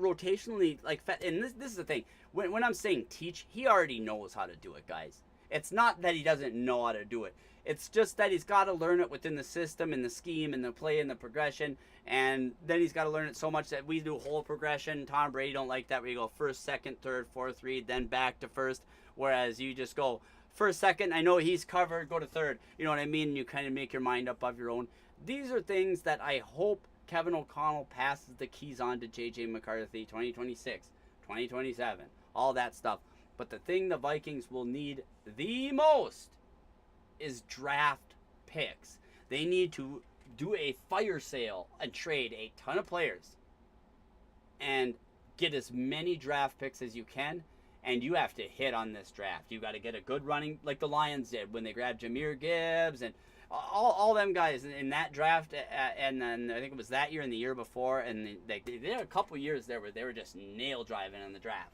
rotationally, and this is the thing, when I'm saying teach, he already knows how to do it, guys. It's not that he doesn't know how to do it. It's just that he's got to learn it within the system and the scheme and the play and the progression, and then he's got to learn it so much that we do whole progression. Tom Brady don't like that where you go first, second, third, fourth, read, then back to first, whereas you just go first, second, I know he's covered, go to third. You know what I mean? You kind of make your mind up of your own. These are things that I hope Kevin O'Connell passes the keys on to J.J. McCarthy 2026, 2027, all that stuff. But the thing the Vikings will need the most is draft picks. They need to do a fire sale and trade a ton of players and get as many draft picks as you can. And you have to hit on this draft. You got to get a good running like the Lions did when they grabbed Jahmyr Gibbs and all them guys in that draft, and then I think it was that year and the year before, and they had a couple years there where they were just nail driving in the draft,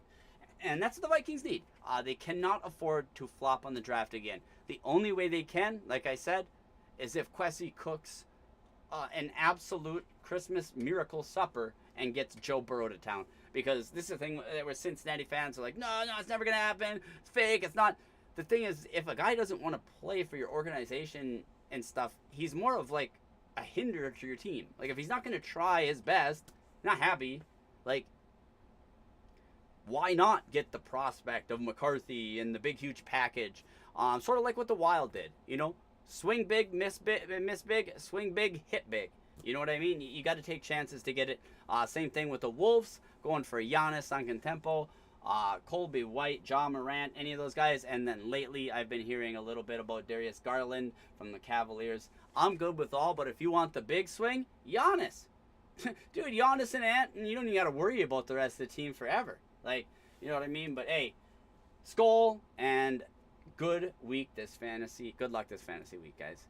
and that's what the Vikings need. They cannot afford to flop on the draft again. The only way they can, like I said, is if Kwesi cooks an absolute Christmas miracle supper and gets Joe Burrow to town. Because this is the thing where Cincinnati fans are like, no, it's never going to happen. It's fake. It's not. The thing is, if a guy doesn't want to play for your organization and stuff, he's more of like a hinder to your team. Like if he's not going to try his best, not happy, like why not get the prospect of McCarthy and the big huge package? Sort of like what the Wild did, you know, swing big, miss big, swing big, hit big. You know what I mean? You got to take chances to get it. Same thing with the Wolves, going for Giannis Antetokounmpo, Colby White, Ja Morant, any of those guys. And then lately, I've been hearing a little bit about Darius Garland from the Cavaliers. I'm good with all, but if you want the big swing, Giannis. Dude, Giannis and Ant, and you don't even got to worry about the rest of the team forever. Like, you know what I mean? But hey, Skol, and good week this fantasy. Good luck this fantasy week, guys.